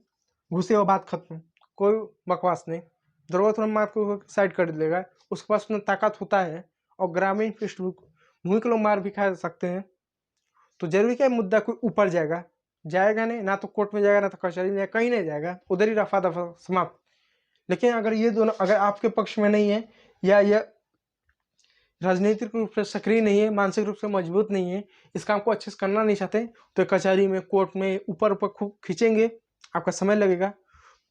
घुसे, वो बात खत्म, कोई बकवास नहीं। दरोगा तुरंत मार को साइड कर देगा, उसके पास उतना ताकत होता है। और ग्रामीण पृष्ठभूमि के लोग मार भी खा सकते हैं। तो जरूरी क्या मुद्दा कोई ऊपर जाएगा, जाएगा नहीं, ना तो कोर्ट में जाएगा ना तो कचहरी में जाएगा, कहीं नहीं जाएगा, उधर ही रफा दफा समाप्त। लेकिन अगर ये दोनों अगर आपके पक्ष में नहीं है या ये राजनीतिक रूप से सक्रिय नहीं है, मानसिक रूप से मजबूत नहीं है, इस काम को अच्छे से करना नहीं चाहते, तो कचहरी में कोर्ट में ऊपर ऊपर खूब खींचेंगे, आपका समय लगेगा।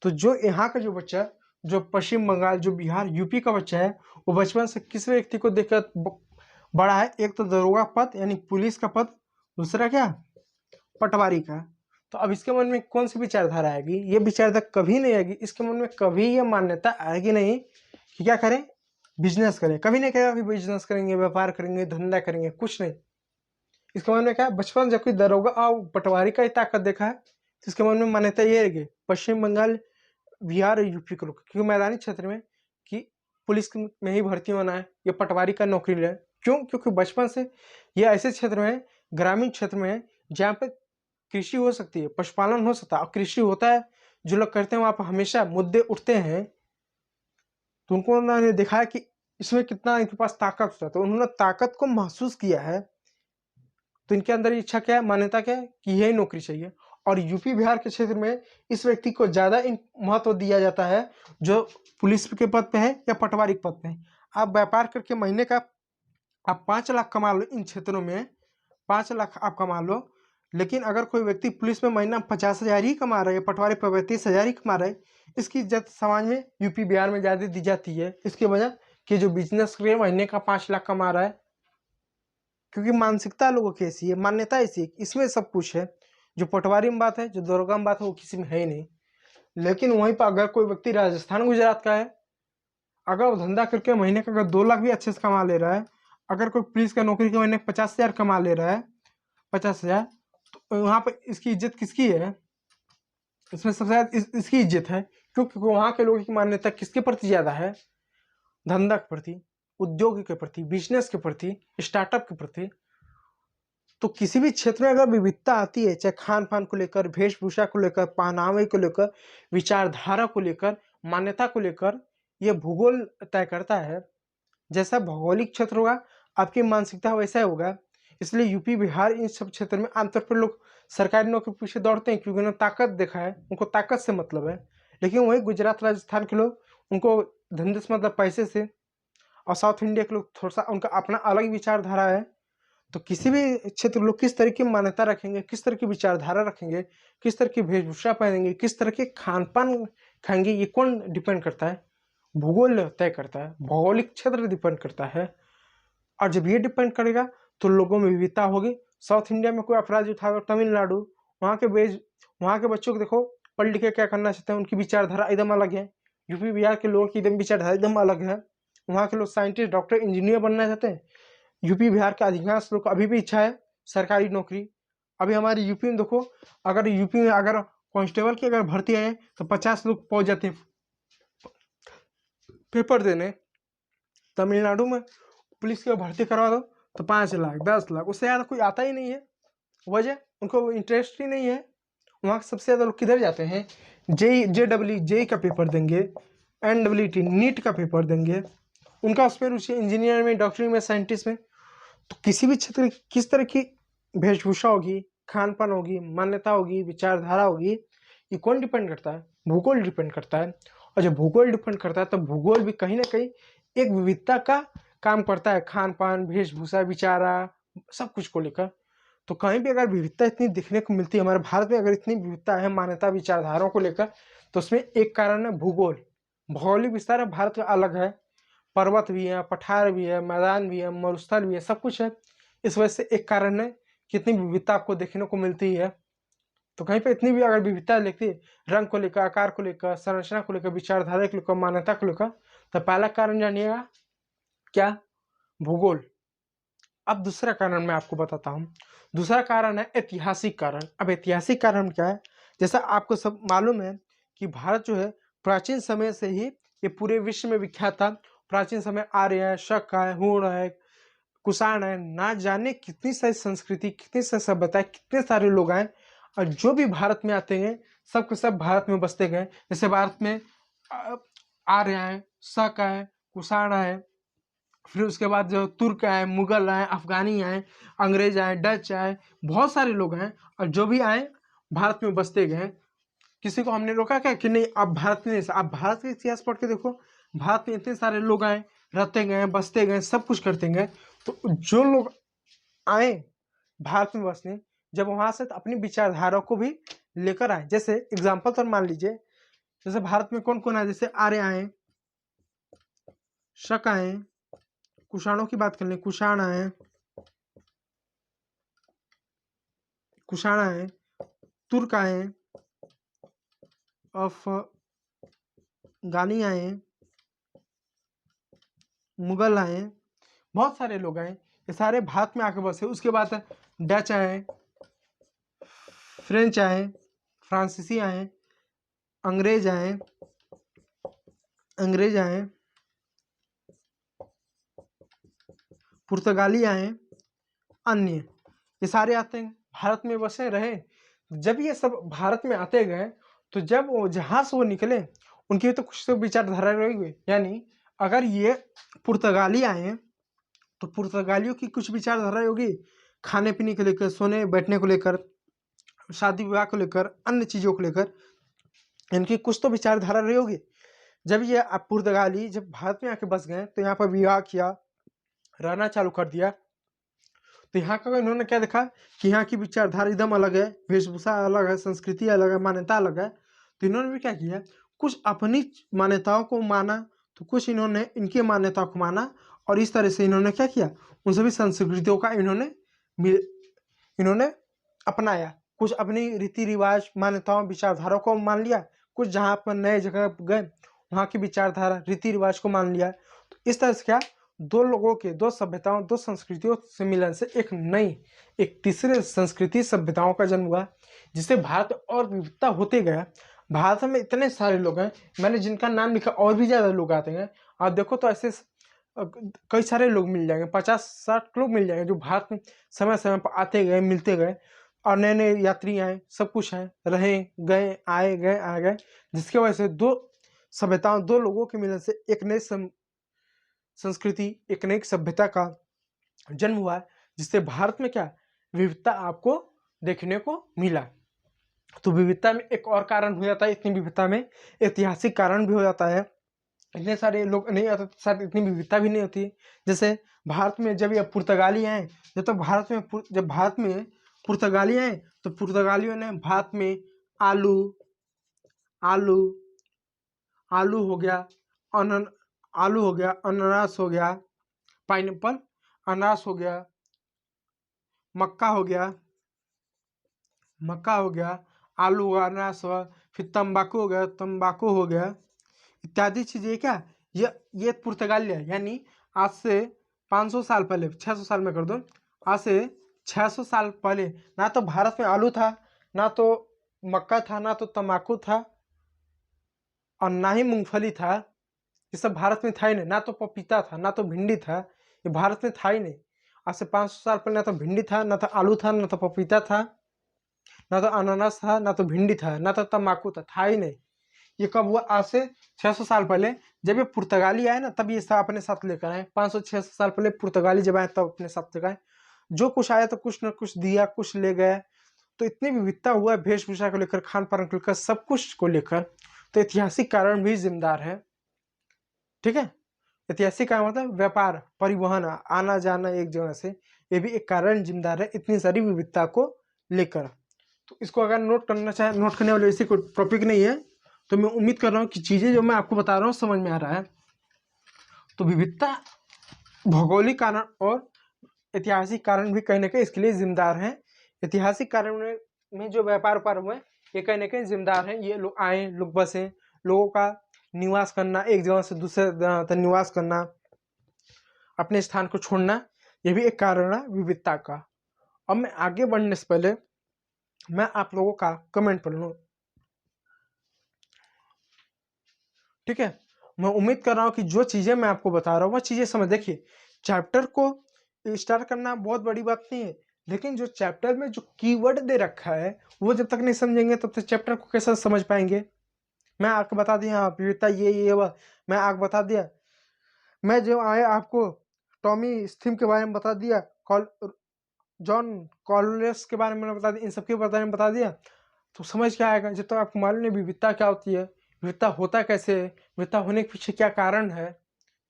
तो जो यहाँ का जो बच्चा जो पश्चिम बंगाल जो बिहार यूपी का बच्चा है, वो बचपन से किस व्यक्ति को देखकर बड़ा है, एक तो दरोगा पद यानी पुलिस का पद, दूसरा क्या पटवारी का। तो अब इसके मन में कौन सी विचारधारा आएगी, ये विचारधारा कभी नहीं आएगी, इसके मन में कभी ये मान्यता आएगी नहीं कि क्या करें, बिजनेस करें, कभी नहीं कहेगा कि बिजनेस करेंगे, व्यापार करेंगे, धंधा करेंगे, कुछ नहीं। इसके मन में क्या है, बचपन जब कोई दरोगा और पटवारी का ही ताकत देखा है तो इसके मन में मान्यता ये रहेगी पश्चिम बंगाल बिहार और यूपी के लोग, क्योंकि मैदानी क्षेत्र में कि पुलिस में ही भर्ती होना है, ये पटवारी का नौकरी ले। क्यों? क्योंकि बचपन से ये ऐसे क्षेत्र में है, ग्रामीण क्षेत्र में है, जहाँ पे कृषि हो सकती है, पशुपालन हो सकता है और कृषि होता है, जो लोग करते हैं वहाँ पर हमेशा मुद्दे उठते हैं। तो उनको उन्होंने देखा है कि इसमें कितना इनके पास ताकत होता है, तो उन्होंने ताकत को महसूस किया है। तो इनके अंदर इच्छा क्या है, मान्यता क्या है कि यही नौकरी चाहिए। और यूपी बिहार के क्षेत्र में इस व्यक्ति को ज़्यादा महत्व दिया जाता है जो पुलिस के पद पे है या पटवारी के पद पे है। आप व्यापार करके महीने का आप 5 लाख कमा लो, इन क्षेत्रों में 5 लाख आप कमा लो, लेकिन अगर कोई व्यक्ति पुलिस में महीना 50,000 ही कमा रहा है, पटवारी पर 35,000 ही कमा रहा है, इसकी इज्जत समाज में यूपी बिहार में ज़्यादा दी जाती है। इसकी वजह कि जो बिजनेस कर महीने का 5 लाख कमा रहा है, क्योंकि मानसिकता लोगों की ऐसी है, मान्यता ऐसी है, इसमें सब कुछ है। जो पटवारी में बात है, जो दरोगा में बात है, वो किसी में है ही नहीं। लेकिन वहीं पर अगर कोई व्यक्ति राजस्थान गुजरात का है, अगर वो धंधा करके महीने का अगर 2 लाख भी अच्छे से कमा ले रहा है, अगर कोई पुलिस का नौकरी के महीने 50,000 कमा ले रहा है, 50,000, तो वहाँ पर इसकी इज्जत किसकी है? इसमें सबसे ज़्यादा इसकी इज्जत है, क्योंकि वहाँ के लोगों की मान्यता किसके प्रति ज़्यादा है? धंधा के प्रति, उद्योग के प्रति, बिजनेस के प्रति, स्टार्टअप के प्रति। तो किसी भी क्षेत्र में अगर विविधता आती है, चाहे खान पान को लेकर, वेशभूषा को लेकर, पहनावे को लेकर, विचारधारा को लेकर, मान्यता को लेकर, ये भूगोल तय करता है। जैसा भौगोलिक क्षेत्र होगा आपकी मानसिकता वैसा होगा। इसलिए यूपी बिहार इन सब क्षेत्र में आमतौर पर लोग सरकारी नौकरी के पीछे दौड़ते हैं, क्योंकि उन्होंने ताकत देखा है, उनको ताकत से मतलब है। लेकिन वही गुजरात राजस्थान के लोग, उनको धंधे से मतलब पैसे से। और साउथ इंडिया के लोग थोड़ा सा उनका अपना अलग विचारधारा है। तो किसी भी क्षेत्र लोग किस तरह की मान्यता रखेंगे, किस तरह की विचारधारा रखेंगे, किस तरह की वेशभूषा पहनेंगे, किस तरह के खान पान खाएंगे, ये कौन डिपेंड करता है? भूगोल तय करता है, भौगोलिक क्षेत्र डिपेंड करता है। और जब ये डिपेंड करेगा तो लोगों में विविधता होगी। साउथ इंडिया में कोई अपराध उठाओ, तमिलनाडु, वहाँ के बच्चों को देखो पढ़ लिख के क्या करना चाहते हैं, उनकी विचारधारा एकदम अलग है। यूपी बिहार के लोगों की एकदम विचारधारा एकदम अलग है। वहाँ के लोग साइंटिस्ट, डॉक्टर, इंजीनियर बनना चाहते हैं। यूपी बिहार के अधिकांश लोग को अभी भी इच्छा है सरकारी नौकरी। अभी हमारे यूपी में देखो, अगर यूपी में अगर कांस्टेबल की अगर भर्ती आए तो 50 लोग पहुंच जाते हैं पेपर देने। तमिलनाडु में पुलिस की भर्ती करवा दो तो 5 लाख 10 लाख, उससे ज़्यादा कोई आता ही नहीं है। वजह उनको इंटरेस्ट ही नहीं है। वहाँ सबसे ज़्यादा लोग किधर जाते हैं? जेई का पेपर देंगे, NEET नीट का पेपर देंगे, उनका उसमें रुचि इंजीनियर में, डॉक्टरी में, साइंटिस्ट में। तो किसी भी क्षेत्र की किस तरह की वेशभूषा होगी, खान पान होगी, मान्यता होगी, विचारधारा होगी, ये कौन डिपेंड करता है? भूगोल डिपेंड करता है। और जब भूगोल डिपेंड करता है तो भूगोल भी कहीं ना कहीं एक विविधता का काम करता है, खान पान, वेशभूषा, विचारा, सब कुछ को लेकर। तो कहीं भी अगर विविधता इतनी दिखने को मिलती है, हमारे भारत में अगर इतनी विविधता है मान्यता विचारधाराओं को लेकर, तो उसमें एक कारण है भूगोल। भौगोलिक विस्तार है भारत का अलग है, पर्वत भी है, पठार भी है, मैदान भी है, मरुस्थल भी है, सब कुछ है। इस वजह से एक कारण है कितनी विविधता आपको देखने को मिलती है। तो कहीं पे इतनी भी अगर विविधता देखती है, रंग को लेकर, आकार को लेकर, संरचना को लेकर, विचारधारा को लेकर, मान्यता को लेकर, तो पहला कारण जानिएगा क्या? भूगोल। अब दूसरा कारण मैं आपको बताता हूँ। दूसरा कारण है ऐतिहासिक कारण। अब ऐतिहासिक कारण क्या है? जैसा आपको सब मालूम है कि भारत जो है प्राचीन समय से ही ये पूरे विश्व में विख्यात था। प्राचीन समय आर्य है, शक है, हूण है, कुषाण है, ना जाने कितनी सारी संस्कृति, कितनी सारी सभ्यता, कितने सारे लोग आए और जो भी भारत में आते हैं सब के सब भारत में बसते गए। जैसे भारत में आर्य आए, शक आए, कुषाण आए, फिर उसके बाद जो तुर्क आए, मुगल आए, अफगानी आए, अंग्रेज आए, डच आए, बहुत सारे लोग आए और जो भी आए भारत में बसते गए। किसी को हमने रोका क्या कि नहीं आप भारत में नहीं? आप भारत का इतिहास पढ़ के देखो, भारत में इतने सारे लोग आए, रहते गए, बसते गए, सब कुछ करते गए। तो जो लोग आए भारत में बसने, जब वहां से तो अपनी विचारधारा को भी लेकर आए। जैसे एग्जाम्पल तो मान लीजिए, जैसे भारत में कौन कौन आए? जैसे आर्य आए, शक आए, कुषाणों की बात कर लें, कुषाण आए, कुषाण आए, तुर्क आए, अफगानी आए, मुगल आए, बहुत सारे लोग आए, ये सारे भारत में आके बसे। उसके बाद डच आए, फ्रेंच आए, फ्रांसीसी आए, अंग्रेज आए, अंग्रेज आए, पुर्तगाली आए, अन्य, ये सारे आते हैं भारत में बसे रहे। जब ये सब भारत में आते गए तो जब वो जहां से वो निकले उनकी तो कुछ तो विचारधारा रही। यानी अगर ये पुर्तगाली आए तो पुर्तगालियों की कुछ विचारधारा होगी, खाने पीने को लेकर, सोने बैठने को लेकर, शादी विवाह को लेकर, अन्य चीजों को लेकर इनकी कुछ तो विचारधारा रही होगी। जब ये पुर्तगाली जब भारत में आके बस गए तो यहाँ पर विवाह किया, रहना चालू कर दिया, तो यहाँ का इन्होंने क्या देखा कि यहाँ की विचारधारा एकदम अलग है, वेशभूषा अलग है, संस्कृति अलग है, मान्यता अलग है। तो इन्होंने भी क्या किया, कुछ अपनी मान्यताओं को माना, तो कुछ इन्होंने इनकी मान्यताओं को माना और इस तरह से इन्होंने क्या किया, उन सभी संस्कृतियों का इन्होंने अपनाया। कुछ अपनी रीति रिवाज, मान्यताओं, विचारधारा को मान लिया, कुछ जहाँ पर नए जगह गए वहाँ की विचारधारा, रीति रिवाज को मान लिया। तो इस तरह से क्या, दो लोगों के, दो सभ्यताओं, दो संस्कृतियों से मिलन से एक तीसरे संस्कृति सभ्यताओं का जन्म हुआ, जिससे भारत और विविधता होते गया। भारत में इतने सारे लोग हैं, मैंने जिनका नाम लिखा और भी ज्यादा लोग आते हैं। आप देखो तो ऐसे कई सारे लोग मिल जाएंगे, 50-60 लोग मिल जाएंगे जो भारत में समय समय पर आते गए, मिलते गए और नए नए यात्री आए, सब कुछ है, रहे गए, आए गए, आ गए, जिसकी वजह से दो सभ्यताओं, दो लोगों के मिलन से एक नई संस्कृति, एक नई सभ्यता का जन्म हुआ, जिससे भारत में क्या, विविधता आपको देखने को मिला। तो विविधता में एक और कारण हो जाता है, इतनी विविधता में ऐतिहासिक कारण भी हो जाता है। इतने सारे लोग नहीं आते तो शायद इतनी विविधता भी नहीं होती। जैसे भारत में जब ये पुर्तगाली आए, जब भारत में पुर्तगाली आए तो पुर्तगालियों ने भारत में आलू आलू आलू हो गया, आलू हो गया, अनानास हो गया, पाइनएप्पल, अनानास हो गया, मक्का हो गया, आलू हुआ, अनानास हुआ, फिर तंबाकू हो गया, इत्यादि चीजें क्या, ये पुर्तगाली है। यानी आज से 500 साल पहले, 600 साल में कर दो, आज से 600 साल पहले ना तो भारत में आलू था, ना तो मक्का था, ना तो तंबाकू था और ना ही मूंगफली था। ये सब भारत में था ही नहीं। ना तो पपीता था, ना तो भिंडी था, ये भारत में था ही नहीं। आज से 500 साल पहले ना तो भिंडी था, ना तो आलू था, ना तो पपीता था, ना तो अनानास था, ना तो भिंडी था, ना तो तंबाकू था ही नहीं। ये कब हुआ? आज से 600 साल पहले, जब ये पुर्तगाली आए ना, तब ये सब अपने साथ लेकर आए। 500-600 साल पहले पुर्तगाली जब आए तब अपने साथ लेकर आए। जो कुछ आया तो कुछ न कुछ दिया, कुछ ले गया। तो इतनी विविधता हुआ वेशभूषा को लेकर, खान पान को लेकर, सब कुछ को लेकर। तो ऐतिहासिक कारण भी जिम्मेदार है। ठीक है, ऐतिहासिक कारण मतलब व्यापार, परिवहन, आना जाना एक जगह से, ये भी एक कारण जिम्मेदार है इतनी सारी विविधता को लेकर। तो इसको अगर नोट करना चाहे, नोट करने वाले ऐसी कोई टॉपिक नहीं है। तो मैं उम्मीद कर रहा हूँ कि चीजें जो मैं आपको बता रहा हूँ समझ में आ रहा है। तो विविधता, भौगोलिक कारण और ऐतिहासिक कारण भी कहीं ना कहीं इसके लिए जिम्मेदार हैं। ऐतिहासिक कारण में जो व्यापार हुए, ये कहीं ना कहीं जिम्मेदार है। ये लोग आए, लोग बसे, लोगों का निवास करना, एक जगह से दूसरे जगह तक निवास करना, अपने स्थान को छोड़ना, ये भी एक कारण है विविधता का। अब मैं आगे बढ़ने से पहले मैं आप लोगों का कमेंट पढ़ लूँ, ठीक है। मैं उम्मीद कर रहा हूँ कि जो चीज़ें मैं आपको बता रहा हूँ वो चीज़ें समझ। देखिए, चैप्टर को स्टार्ट करना बहुत बड़ी बात नहीं है, लेकिन जो चैप्टर में जो कीवर्ड दे रखा है वो जब तक नहीं समझेंगे तब तक चैप्टर को कैसे समझ पाएंगे। मैं आपको बता दिया हाँ विविधता ये मैं आपको बता दिया। मैं जो आया आपको टॉमी स्थिम के बारे में बता दिया, जॉन कॉलरेस के बारे में बता दिया, इन सबके बारे में बता दिया, तो समझ क्या आएगा। जब तक आपको मालूम नहीं विविधता क्या होती है, विविधता होता कैसे है, विविधता होने के पीछे क्या कारण है,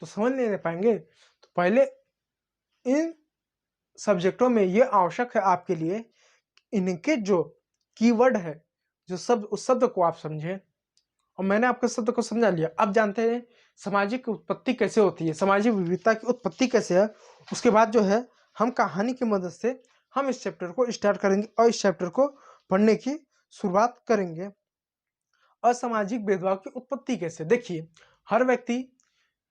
तो समझ नहीं पाएंगे। तो पहले इन सब्जेक्टों में ये आवश्यक है आपके लिए, इनके जो कीवर्ड है, जो शब्द, उस शब्द को आप समझें। और मैंने आपके शब्द को समझा लिया। अब जानते हैं सामाजिक उत्पत्ति कैसे होती है, सामाजिक विविधता की उत्पत्ति कैसे है। उसके बाद जो है हम कहानी की मदद से हम इस चैप्टर को स्टार्ट करेंगे और इस चैप्टर को पढ़ने की शुरुआत करेंगे। असामाजिक भेदभाव की उत्पत्ति कैसे। देखिए, हर व्यक्ति,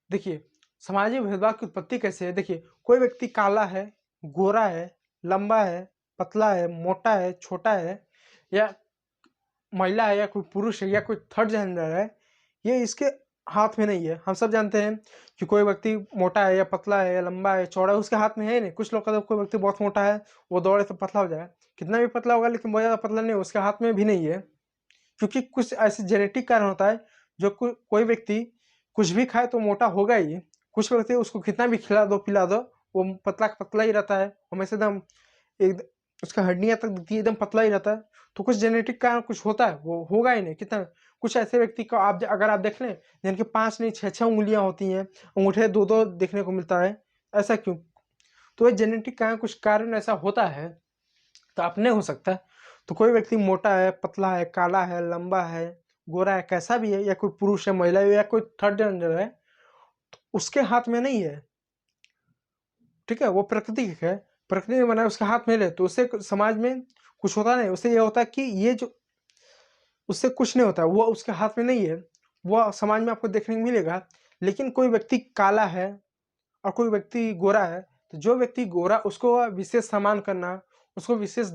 देखिए सामाजिक भेदभाव की उत्पत्ति कैसे है। देखिए, कोई व्यक्ति काला है, गोरा है, लंबा है, पतला है, मोटा है, छोटा है, या महिला है, या कोई पुरुष है, या कोई थर्ड जेंडर है, ये इसके हाथ में नहीं है। हम सब जानते हैं कि कोई व्यक्ति मोटा है या पतला है या लंबा है चौड़ा है, उसके हाथ में है नहीं। कुछ लोग कहते हैं कोई व्यक्ति बहुत मोटा है, वो दौड़े तो पतला हो जाए, कितना भी पतला होगा लेकिन बहुत ज़्यादा पतला नहीं, उसके हाथ में भी नहीं है। क्योंकि कुछ ऐसे जेनेटिक कारण होता है जो कोई व्यक्ति कुछ भी खाए तो मोटा होगा ही। कुछ व्यक्ति उसको कितना भी खिला दो पिला दो, वो पतला पतला ही रहता है, हमेशा एकदम एक उसका हड्डियां तक दिखती है, एकदम पतला ही रहता है। तो कुछ जेनेटिक कारण कुछ होता है, वो होगा ही नहीं। कितना कुछ ऐसे व्यक्ति को आप अगर आप देख लें जिनके 5 नहीं 6 उंगलियां होती हैं, अंगूठे 2 देखने को मिलता है, ऐसा क्यों। तो ये जेनेटिक कारण कुछ कारण ऐसा होता है, तो अपने हो सकता है। तो कोई व्यक्ति मोटा है, पतला है, काला है, लंबा है, गोरा है, कैसा भी है, या कोई पुरुष है, महिला है, या कोई थर्ड जेंडर है, तो उसके हाथ में नहीं है, ठीक है। वो प्राकृतिक है, प्रकृति ने बनाया, उसके हाथ में ले, तो उससे समाज में कुछ होता नहीं। उससे ये होता है कि ये जो, उससे कुछ नहीं होता, वो उसके हाथ में नहीं है, वो समाज में आपको देखने को मिलेगा। लेकिन कोई व्यक्ति काला है और कोई व्यक्ति गोरा है, तो जो व्यक्ति गोरा उसको विशेष सम्मान करना, उसको विशेष